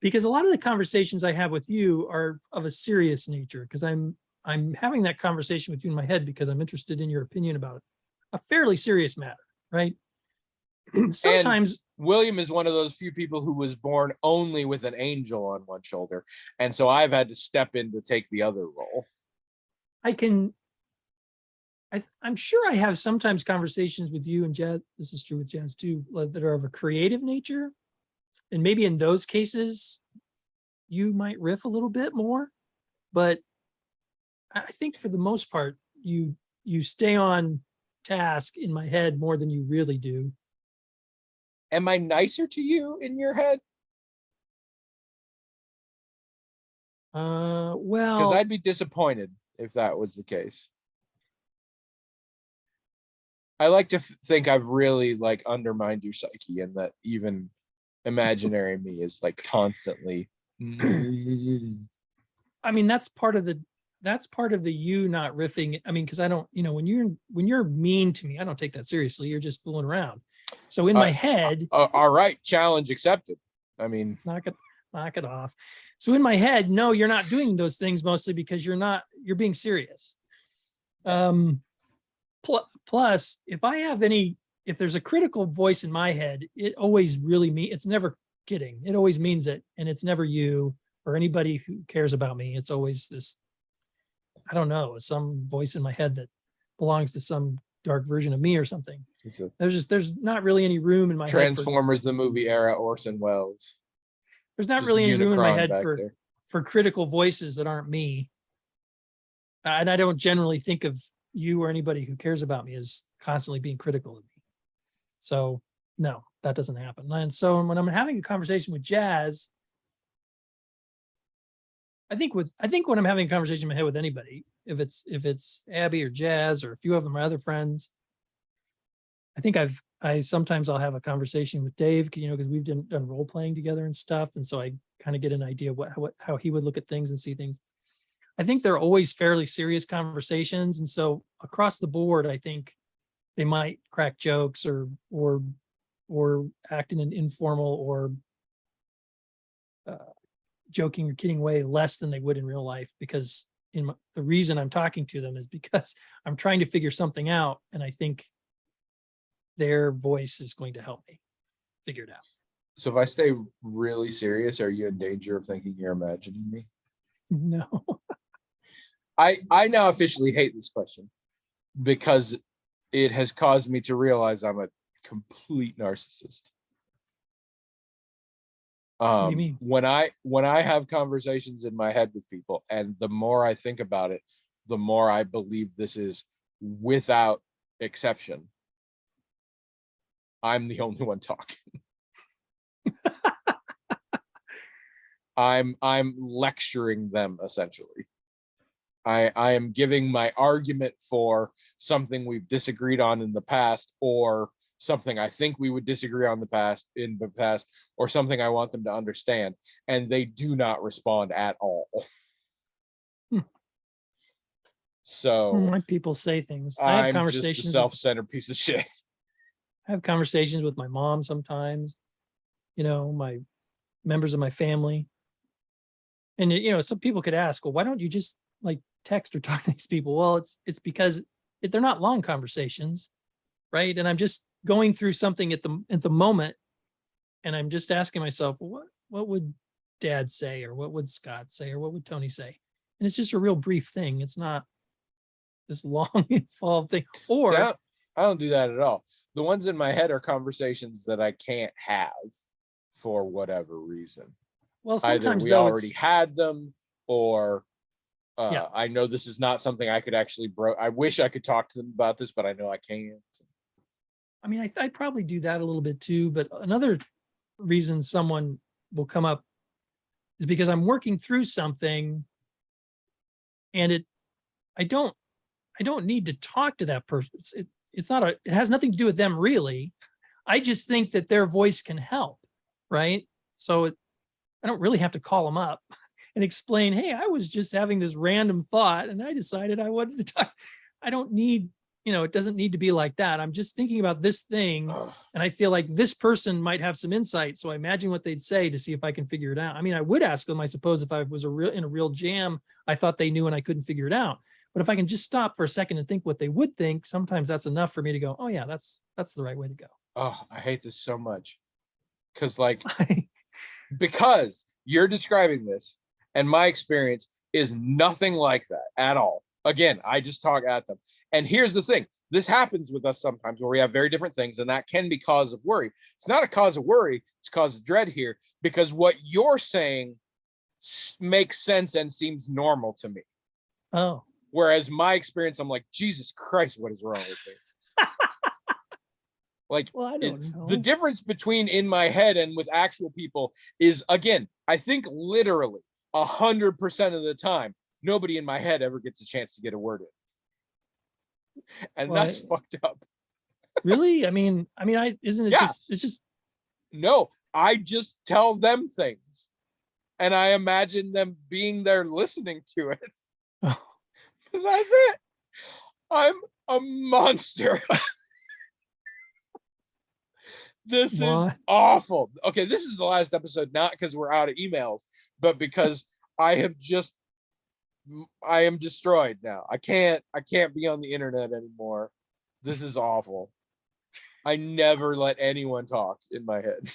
Because a lot of the conversations I have with you are of a serious nature, because I'm I'm having that conversation with you in my head because I'm interested in your opinion about a fairly serious matter, right? Sometimes, William is one of those few people who was born only with an angel on one shoulder. And so I've had to step in to take the other role. I'm sure I have sometimes conversations with you and Jazz. This is true with Jazz too, that are of a creative nature. And maybe in those cases, you might riff a little bit more. But I think for the most part, you stay on task in my head more than you really do. Am I nicer to you in your head? Because Well, I'd be disappointed if that was the case. I like to think I've really like undermined your psyche, and that even imaginary me is like constantly. I mean, that's part of the you not riffing. I mean, because I don't, when you're mean to me, I don't take that seriously. You're just fooling around. So in my head, all right, challenge accepted. I mean, knock it off. So in my head, no, you're not doing those things mostly because you're being serious. Plus, if there's a critical voice in my head, it always really it's never kidding. It always means it, and it's never you or anybody who cares about me. It's always this, I don't know, some voice in my head that belongs to some dark version of me or something. There's not really any room in my head. Transformers, the movie era, Orson Welles. There's not really any room in my head for critical voices that aren't me. And I don't generally think of you or anybody who cares about me as constantly being critical of me. So no, that doesn't happen. And so when I'm having a conversation with Jazz, I think when I'm having a conversation in my head with anybody, if it's Abby or Jazz or a few of them are other friends, I think sometimes I'll have a conversation with Dave, because we've done role playing together and stuff. And so I kind of get an idea of how he would look at things and see things. I think they're always fairly serious conversations. And so across the board, I think they might crack jokes or act in an informal or joking or kidding way less than they would in real life, because the reason I'm talking to them is because I'm trying to figure something out. And I think their voice is going to help me figure it out. So if I stay really serious, are you in danger of thinking you're imagining me? No. I now officially hate this question because it has caused me to realize I'm a complete narcissist. What do you mean? When I have conversations in my head with people, and the more I think about it, the more I believe this is without exception, I'm the only one talking. I'm lecturing them essentially. I am giving my argument for something we've disagreed on in the past, or something I think we would disagree on in the past, or something I want them to understand, and they do not respond at all. So why people say things. I have conversations. Just a self-centered piece of shit. I have conversations with my mom sometimes, my members of my family. And some people could ask, well, why don't you just like text or talk to these people? Well, it's because they're not long conversations, right? And I'm just going through something at the moment, and I'm just asking myself, well, what would Dad say, or what would Scott say, or what would Tony say? And it's just a real brief thing. It's not this long involved thing. Or I don't do that at all. The ones in my head are conversations that I can't have for whatever reason. Well, sometimes either we already had them, or I know this is not something I could actually I wish I could talk to them about this, but I know I can't. I mean, I probably do that a little bit too, but another reason someone will come up is because I'm working through something, and I don't need to talk to that person. It has nothing to do with them really. I just think that their voice can help, right? So I don't really have to call them up and explain, hey, I was just having this random thought and I decided I wanted to talk. I don't need it doesn't need to be like that. I'm just thinking about this thing, Ugh. and I feel like this person might have some insight. So I imagine what they'd say to see if I can figure it out. I mean, I would ask them, I suppose, if I was in a real jam, I thought they knew and I couldn't figure it out. But if I can just stop for a second and think what they would think, sometimes that's enough for me to go, oh yeah, that's the right way to go. Oh, I hate this so much. Because you're describing this, and my experience is nothing like that at all. Again, I just talk at them. And here's the thing, this happens with us sometimes where we have very different things, and that can be cause of worry. It's not a cause of worry, it's cause of dread here, because what you're saying makes sense and seems normal to me. Oh, Whereas my experience, I'm like, Jesus Christ, what is wrong with me? Like, well, I don't know. the difference between in my head and with actual people is, again, I think literally 100% of the time, nobody in my head ever gets a chance to get a word in. And Well, that's fucked up. really? Isn't it Yeah. it's just, No, I just tell them things. And I imagine them being there listening to it. oh, That's it. I'm a monster. This is what? awful. Okay, this is the last episode, not because we're out of emails, but because I am destroyed now. I can't be on the internet anymore. This is awful. I never let anyone talk in my head.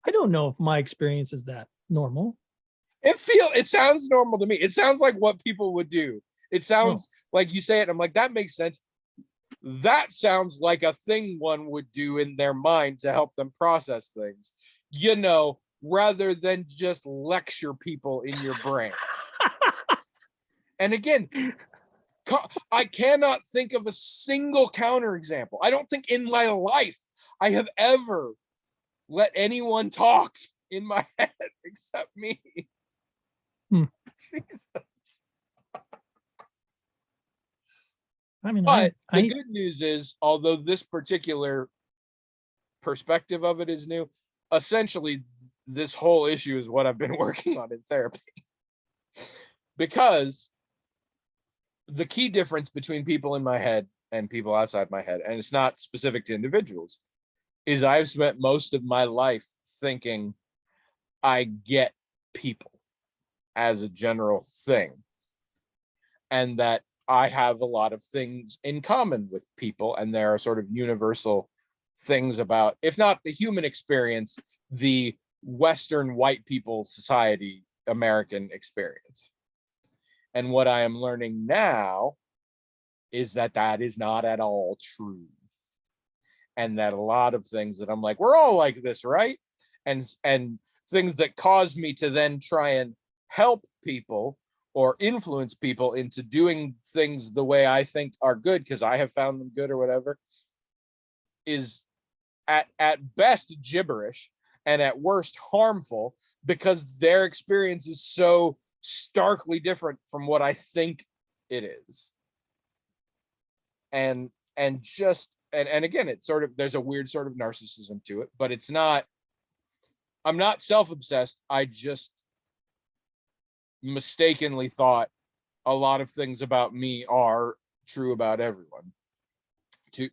I don't know if my experience is that normal. It sounds normal to me. It sounds like what people would do. It sounds like you say it, and I'm like, that makes sense. That sounds like a thing one would do in their mind to help them process things, rather than just lecture people in your brain. And again, I cannot think of a single counterexample. I don't think in my life I have ever let anyone talk in my head except me. Jesus. I mean, But the good news is, although this particular perspective of it is new, essentially this whole issue is what I've been working on in therapy. Because the key difference between people in my head and people outside my head, and it's not specific to individuals, is I've spent most of my life thinking I get people as a general thing, and that I have a lot of things in common with people, and there are sort of universal things about, if not the human experience, the Western white people society American experience. And what I am learning now is that that is not at all true. And that a lot of things that I'm like, we're all like this, right? And things that cause me to then try and help people or influence people into doing things the way I think are good because I have found them good or whatever, is at best gibberish and at worst harmful, because their experience is so starkly different from what I think it is. And again, it's sort of, there's a weird sort of narcissism to it, but it's not, I'm not self-obsessed. I just mistakenly thought a lot of things about me are true about everyone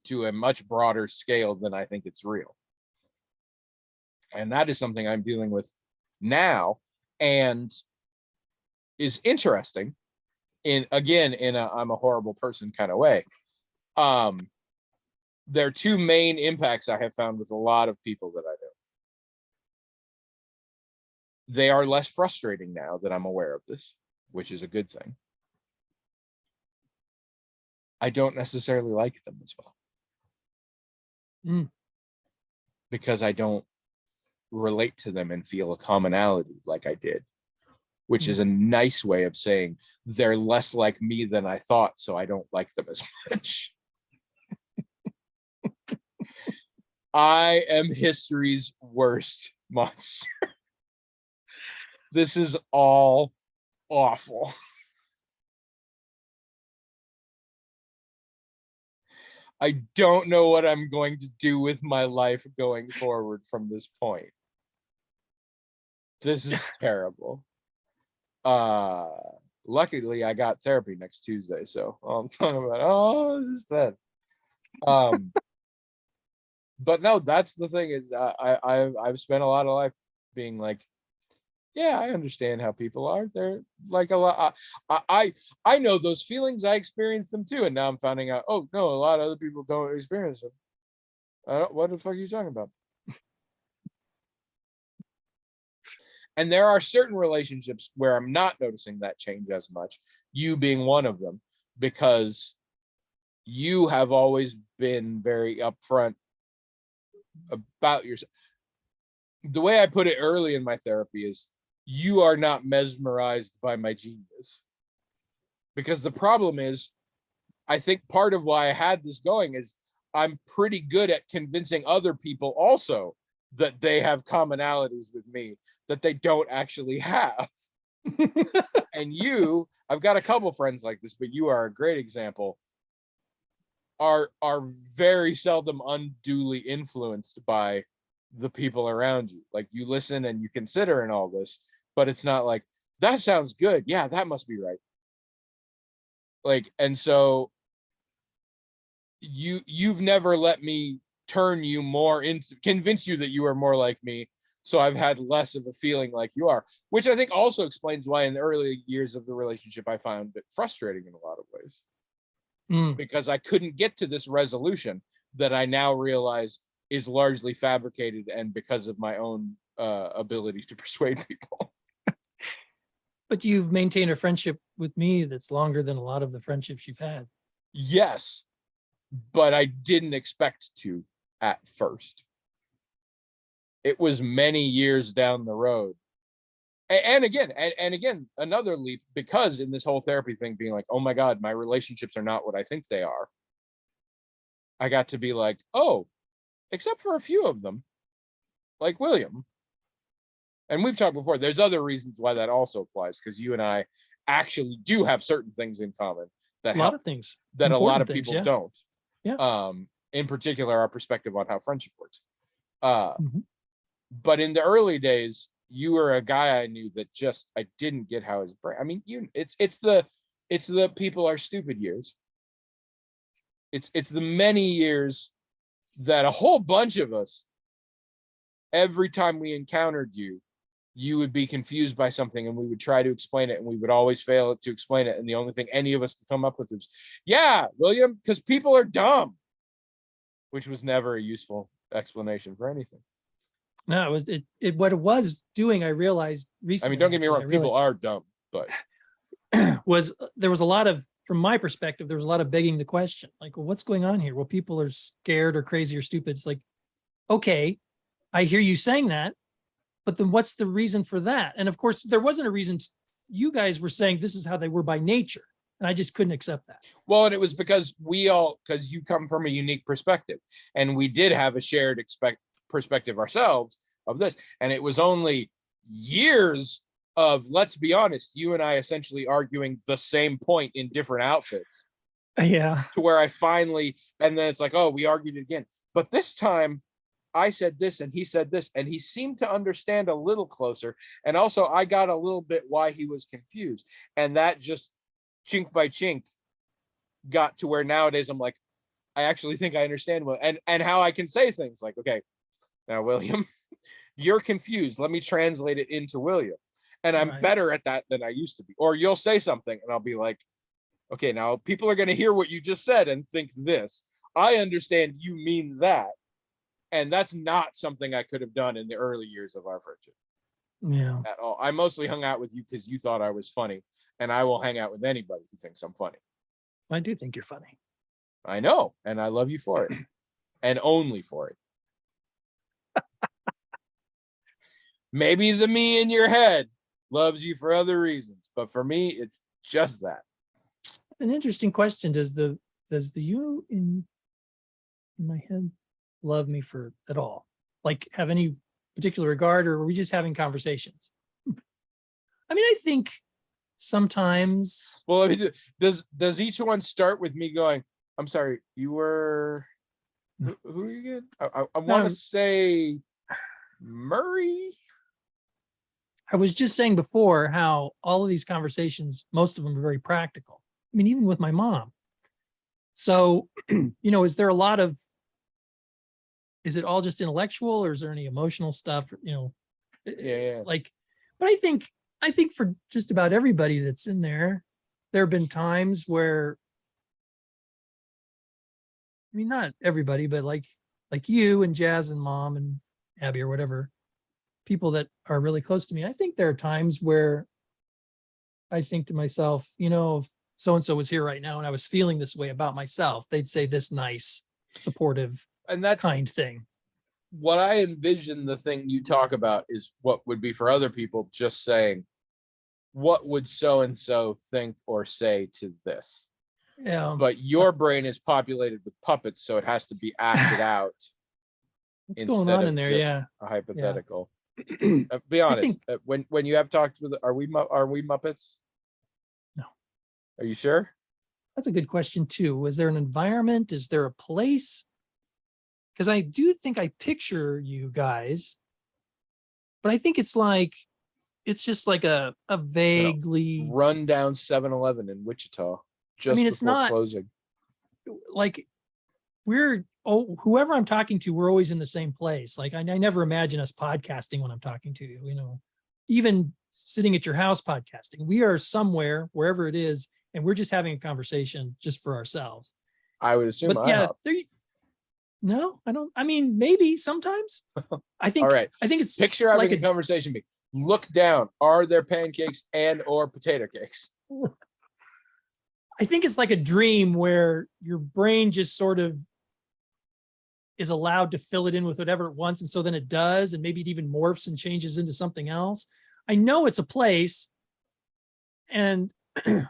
to a much broader scale than I think it's real. And that is something I'm dealing with now, and is interesting in a I'm a horrible person kind of way. There are two main impacts I have found with a lot of people that I know. They are less frustrating now that I'm aware of this, which is a good thing. I don't necessarily like them as well. Because I don't relate to them and feel a commonality like I did, which is a nice way of saying they're less like me than I thought, so I don't like them as much. I am history's worst monster. This is all awful. I don't know what I'm going to do with my life going forward from this point. This is terrible. Luckily, I got therapy next Tuesday, so I'm talking about, oh, this is that. But no, that's the thing is, I've spent a lot of life being like, yeah, I understand how people are. They're like a lot. I know those feelings. I experienced them too, and now I'm finding out. Oh no, a lot of other people don't experience them. I don't. What the fuck are you talking about? And there are certain relationships where I'm not noticing that change as much. You being one of them, because you have always been very upfront about yourself. The way I put it early in my therapy is, you are not mesmerized by my genius. Because the problem is, I think part of why I had this going is I'm pretty good at convincing other people also that they have commonalities with me that they don't actually have. And you, I've got a couple friends like this, but you are a great example, are very seldom unduly influenced by the people around you. Like, you listen and you consider and all this, but it's not like, that sounds good. Yeah, that must be right. Like, and so you've never let me turn you more into, convince you that you are more like me. So I've had less of a feeling like you are, which I think also explains why in the early years of the relationship I found it frustrating in a lot of ways. Because I couldn't get to this resolution that I now realize is largely fabricated, and because of my own ability to persuade people. But you've maintained a friendship with me that's longer than a lot of the friendships you've had. Yes, but I didn't expect to at first. It was many years down the road. And again, another leap, because in this whole therapy thing being like, oh my God, my relationships are not what I think they are. I got to be like, oh, except for a few of them, like William. And we've talked before, there's other reasons why that also applies, because you and I actually do have certain things in common that A lot of things that a lot of things, people yeah. don't. Yeah. In particular, our perspective on how friendship works. Mhm. But in the early days, you were a guy I knew that just, I didn't get how his brain. I mean, it's the people are stupid years. It's the many years that a whole bunch of us, every time we encountered you, you would be confused by something and we would try to explain it and we would always fail to explain it. And the only thing any of us could come up with was, yeah, William, because people are dumb, which was never a useful explanation for anything. No, it was what it was doing, I realized recently. I mean, don't get me wrong, people are dumb, but was there was a lot of, from my perspective, there was a lot of begging the question, like, well, what's going on here? Well, people are scared or crazy or stupid. It's like, okay, I hear you saying that, but then what's the reason for that? And of course, there wasn't a reason. You guys were saying this is how they were by nature, and I just couldn't accept that. Well, and it was because because you come from a unique perspective, and we did have a shared perspective ourselves of this, and it was only years of, let's be honest, you and I essentially arguing the same point in different outfits. Yeah. To where I finally, and then it's like, oh, we argued it again, but this time I said this and he said this, and he seemed to understand a little closer, and also I got a little bit why he was confused, and that just chink by chink got to where nowadays I'm like, I actually think I understand what, and how I can say things like, okay, now William, you're confused, let me translate it into William, and I'm Right. better at that than I used to be. Or you'll say something and I'll be like, okay, now people are going to hear what you just said and think this, I understand you mean that. And that's not something I could have done in the early years of our friendship. Yeah. At all. I mostly hung out with you because you thought I was funny, and I will hang out with anybody who thinks I'm funny. I do think you're funny. I know, and I love you for it, and only for it. Maybe the me in your head loves you for other reasons, but for me, it's just that. An interesting question. Does the you in my head love me for at all? Like, have any particular regard, or are we just having conversations? I mean, I think sometimes. Well, let me does each one start with me going, I'm sorry, you were who are you again? I want to say Murray. I was just saying before how all of these conversations, most of them are very practical. I mean, even with my mom. So, is there a lot of, is it all just intellectual or is there any emotional stuff? Yeah. Like, but I think for just about everybody that's in there have been times where, I mean, not everybody, but like you and Jazz and Mom and Abby or whatever, people that are really close to me. I think there are times where I think to myself, if so-and-so was here right now and I was feeling this way about myself, they'd say this nice, supportive, And that's kind thing. what I envision. The thing you talk about is what would be for other people just saying, what would so-and-so think or say to this? Yeah. But your brain is populated with puppets, so it has to be acted out What's going instead on in of there? just Yeah. a hypothetical. I Be honest. think When you have talked with, are we Muppets? No. Are you sure? That's a good question too. Is there an environment? Is there a place? Because I do think I picture you guys, but I think it's just like a vaguely, Run down 7-Eleven in Wichita just it's before not closing. like whoever I'm talking to, we're always in the same place. Like I never imagine us podcasting when I'm talking to you, even sitting at your house podcasting. We are somewhere, wherever it is, and we're just having a conversation just for ourselves. I would assume. But yeah, no, I don't. I mean, maybe sometimes. I think. All right. I think it's Picture having like a conversation. Look down. Are there pancakes and or potato cakes? I think it's like a dream where your brain just sort of is allowed to fill it in with whatever it wants. And so then it does, and maybe it even morphs and changes into something else. I know it's a place. And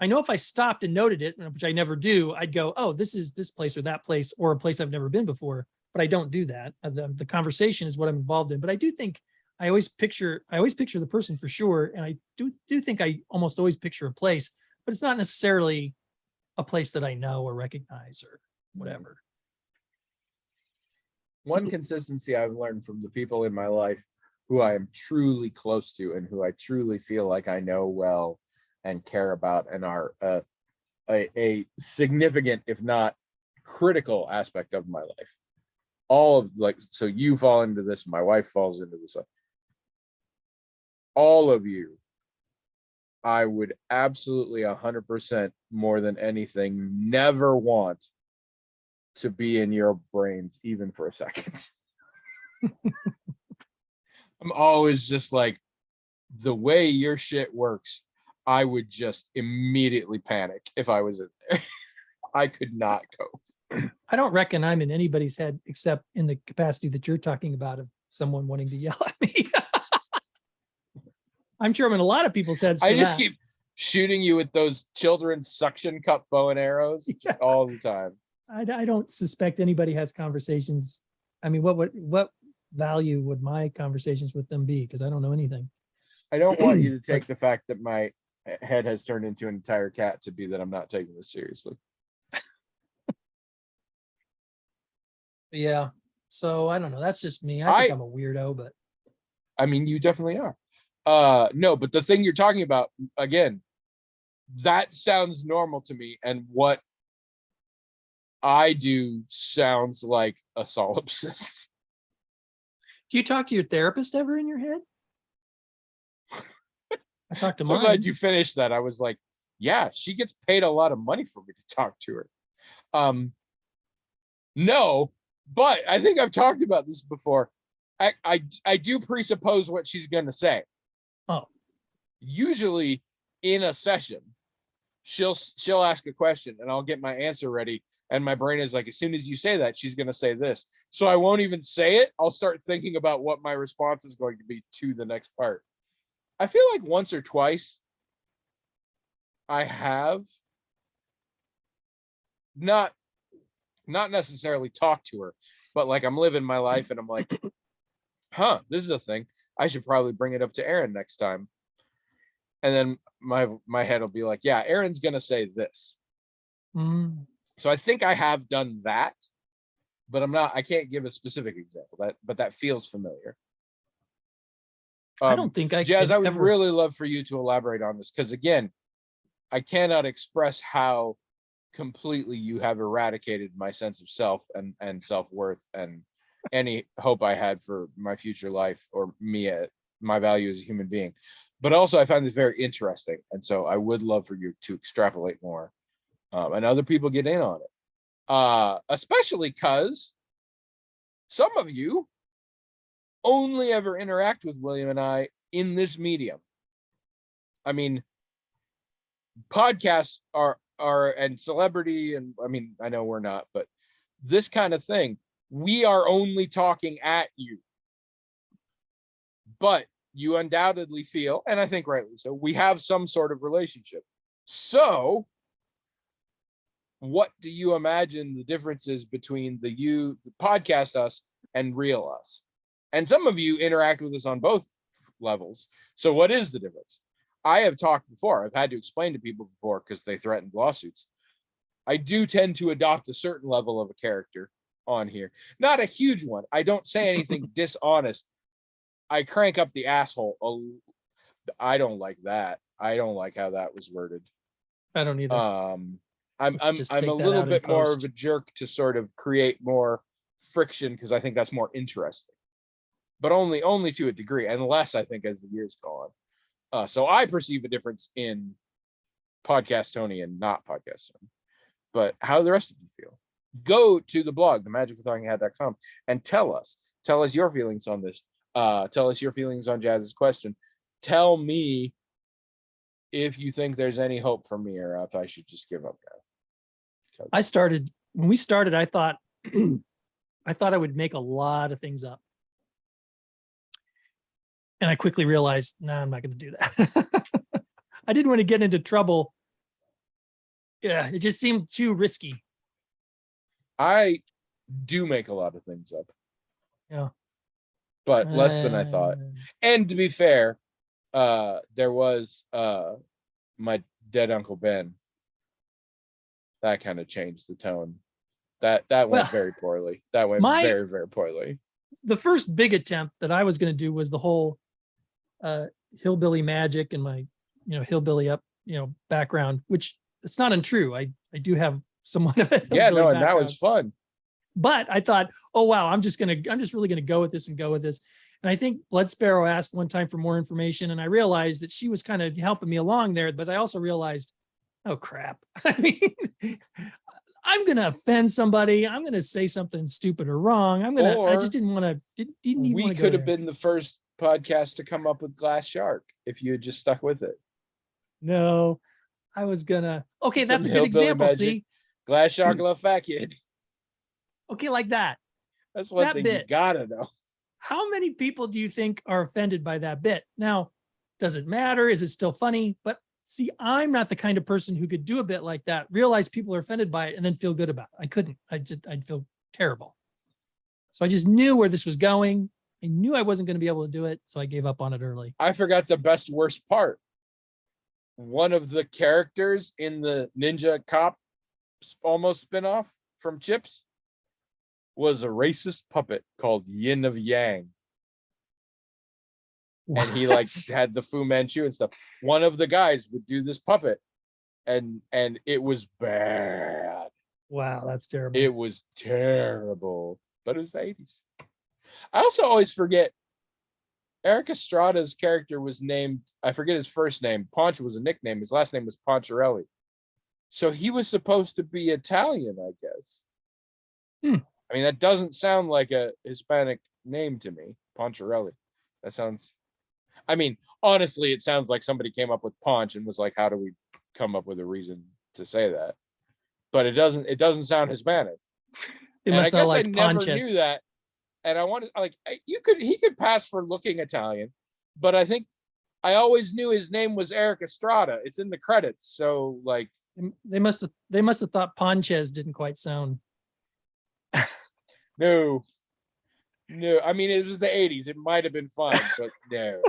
I know if I stopped and noted it, which I never do, I'd go, oh, this is this place or that place or a place I've never been before. But I don't do that. The conversation is what I'm involved in. But I do think I always picture the person for sure. And I do think I almost always picture a place, but it's not necessarily a place that I know or recognize or whatever. One consistency I've learned from the people in my life who I am truly close to and who I truly feel like I know well and care about and are a significant, if not critical aspect of my life. All of so you fall into this, my wife falls into this. All of you, I would absolutely 100% more than anything never want to be in your brains even for a second. I'm always just like, the way your shit works, I would just immediately panic if I was in there. I could not cope. I don't reckon I'm in anybody's head except in the capacity that you're talking about of someone wanting to yell at me. I'm sure I'm in a lot of people's heads. I just keep shooting you with those children's suction cup bow and arrows just all the time. I don't suspect anybody has conversations. I mean, what value would my conversations with them be? Because I don't know anything. I don't want you to take the fact that my head has turned into an entire cat to be that I'm not taking this seriously. Yeah. So I don't know. That's just me. I think I'm a weirdo, but I mean, you definitely are. No, but the thing you're talking about, again, that sounds normal to me. And what I do sounds like a solipsist. Do you talk to your therapist ever in your head? I talked to So mine. glad you finished that. I was like, yeah, she gets paid a lot of money for me to talk to her. No, but I think I've talked about this before. I do presuppose what she's gonna say. Oh. Usually in a session, she'll ask a question and I'll get my answer ready. And my brain is like, as soon as you say that, she's gonna say this. So I won't even say it. I'll start thinking about what my response is going to be to the next part. I feel like once or twice I have not necessarily talked to her, but like I'm living my life and I'm like, this is a thing. I should probably bring it up to Aaron next time. And then my head will be like, yeah, Aaron's gonna say this. So I think I have done that, but I can't give a specific example, but that feels familiar. I don't think I Jazz, could I would ever. really love for you to elaborate on this because, again, I cannot express how completely you have eradicated my sense of self and self-worth and any hope I had for my future life or me, my value as a human being. But also, I find this very interesting, and so I would love for you to extrapolate more, and other people get in on it, especially because some of you only ever interact with William and I in this medium. I mean, podcasts are and celebrity, and I mean, I know we're not, but this kind of thing, we are only talking at you. But you undoubtedly feel, and I think rightly so, we have some sort of relationship. So what do you imagine the differences between the podcast us and real us? And some of you interact with us on both levels. So what is the difference? I have talked before. I've had to explain to people before because they threatened lawsuits. I do tend to adopt a certain level of a character on here. Not a huge one. I don't say anything dishonest. I crank up the asshole. I don't like that. I don't like how that was worded. I don't either. I'm Just a take that little out in bit more of post. a jerk to sort of create more friction because I think that's more interesting. But only to a degree, and less, I think, as the years go on. So I perceive a difference in podcast Tony and not podcast Tony. But how do the rest of you feel? Go to the blog, themagicaltalkinghead.com, and tell us your feelings on this. Tell us your feelings on Jazz's question. Tell me if you think there's any hope for me or if I should just give up now. When we started, I thought I would make a lot of things up. And I quickly realized, no, I'm not going to do that. I didn't want to get into trouble. Yeah, it just seemed too risky. I do make a lot of things up. Yeah. But less than I thought. And to be fair, there was my dead Uncle Ben. That kind of changed the tone. That went very poorly. That went very, very poorly. The first big attempt that I was going to do was the whole hillbilly magic and my, hillbilly up, background, which it's not untrue. I do have somewhat of a hillbilly background. And that was fun. But I thought, oh wow, I'm just really gonna go with this. And I think Blood Sparrow asked one time for more information, and I realized that she was kind of helping me along there. But I also realized, oh crap, I mean, I'm gonna offend somebody. I'm gonna say something stupid or wrong. I just didn't want to. Didn't even we could have been the first podcast to come up with Glass Shark if you had just stuck with it. No, I was gonna. Okay, that's a good example. Magic. See, Glass Shark, love fat kid. Okay, like that. That's one thing you gotta know. How many people do you think are offended by that bit? Now, does it matter? Is it still funny? But see, I'm not the kind of person who could do a bit like that, realize people are offended by it, and then feel good about it. I couldn't. I'd feel terrible. So I just knew where this was going. I knew I wasn't going to be able to do it, so I gave up on it early. I forgot the worst part. One of the characters in the Ninja Cop almost spinoff from Chips was a racist puppet called Yin of Yang. What? And he had the Fu Manchu and stuff. One of the guys would do this puppet and it was bad. Wow, that's terrible. It was terrible, but it was the 80s. I also always forget Eric Estrada's character was named, I forget his first name. Ponch was a nickname. His last name was Poncherelli. So he was supposed to be Italian, I guess. I mean, that doesn't sound like a Hispanic name to me, Poncherelli. That sounds, I mean, honestly, it sounds like somebody came up with Ponch and was like, how do we come up with a reason to say that? But it doesn't sound Hispanic. It must not like Ponches. I never knew that. And I wanted, he could pass for looking Italian, but I think I always knew his name was Eric Estrada. It's in the credits. So they must have thought Ponches didn't quite sound. No. I mean, it was the 80s. It might have been fine, but no.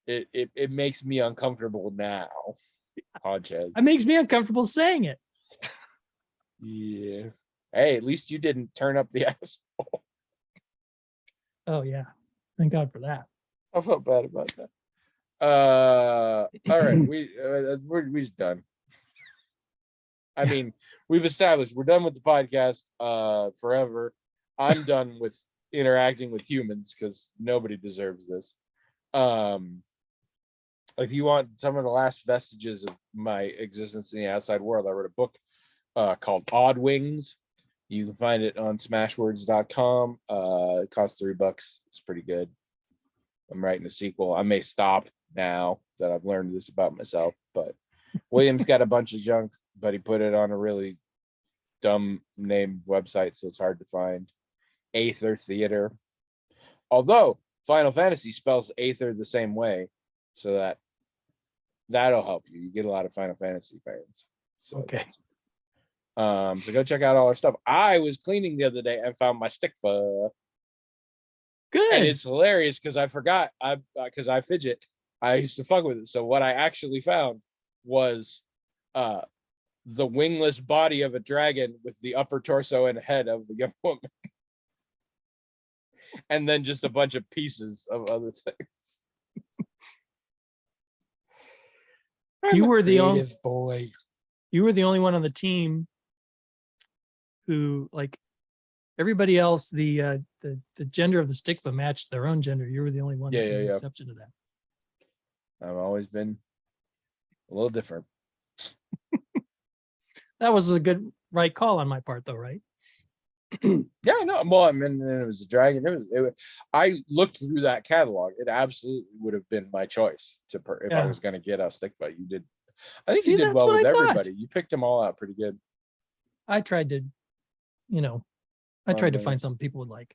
It makes me uncomfortable now. Ponches. It makes me uncomfortable saying it. Yeah. Hey, at least you didn't turn up the asshole. Oh yeah. Thank God for that. I felt bad about that. All right, we're just done. I mean, we've established we're done with the podcast forever. I'm done with interacting with humans because nobody deserves this. If you want some of the last vestiges of my existence in the outside world, I wrote a book called Odd Wings. You can find it on smashwords.com. It costs $3. It's pretty good. I'm writing a sequel. I may stop now that I've learned this about myself, but William's got a bunch of junk, but he put it on a really dumb named website, so it's hard to find. Aether Theater. Although Final Fantasy spells Aether the same way, so that'll help you. You get a lot of Final Fantasy fans. So Okay. So go check out all our stuff. I was cleaning the other day and found my Stickfa. Good. And it's hilarious because I forgot. Because I fidget. I used to fuck with it. So what I actually found was the wingless body of a dragon with the upper torso and head of the young woman. And then just a bunch of pieces of other things. You were the only creative boy. You were the only one on the team who, like, everybody else, the gender of the Stickfa matched their own gender. You were the only one that was an exception to that. I've always been a little different. That was a good right call on my part, though, right? Yeah, no. Well, I mean, it was a dragon. I looked through that catalog. It absolutely would have been my choice if I was going to get a Stickfa. You did. I think you did well with everybody. You picked them all out pretty good. I tried to, to find something people would like.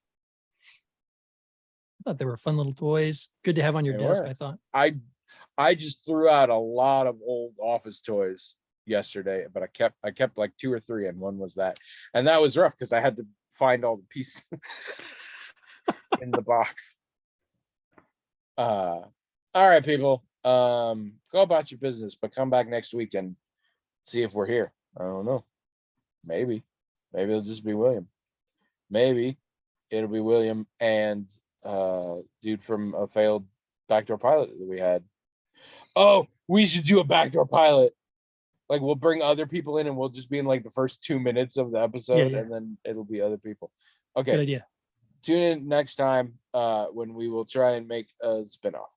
I thought they were fun little toys. Good to have on your desk, I thought. I just threw out a lot of old office toys yesterday, but I kept like 2 or 3, and one was that. And that was rough because I had to find all the pieces in the box. All right, people. Go about your business, but come back next week and see if we're here. I don't know. Maybe it'll just be William. Maybe it'll be William and dude from a failed backdoor pilot that we had. Oh, we should do a backdoor pilot. Like, we'll bring other people in and we'll just be in like the first 2 minutes of the episode, and then it'll be other people. Okay. Good idea. Tune in next time when we will try and make a spinoff.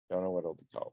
Don't know what it'll be called.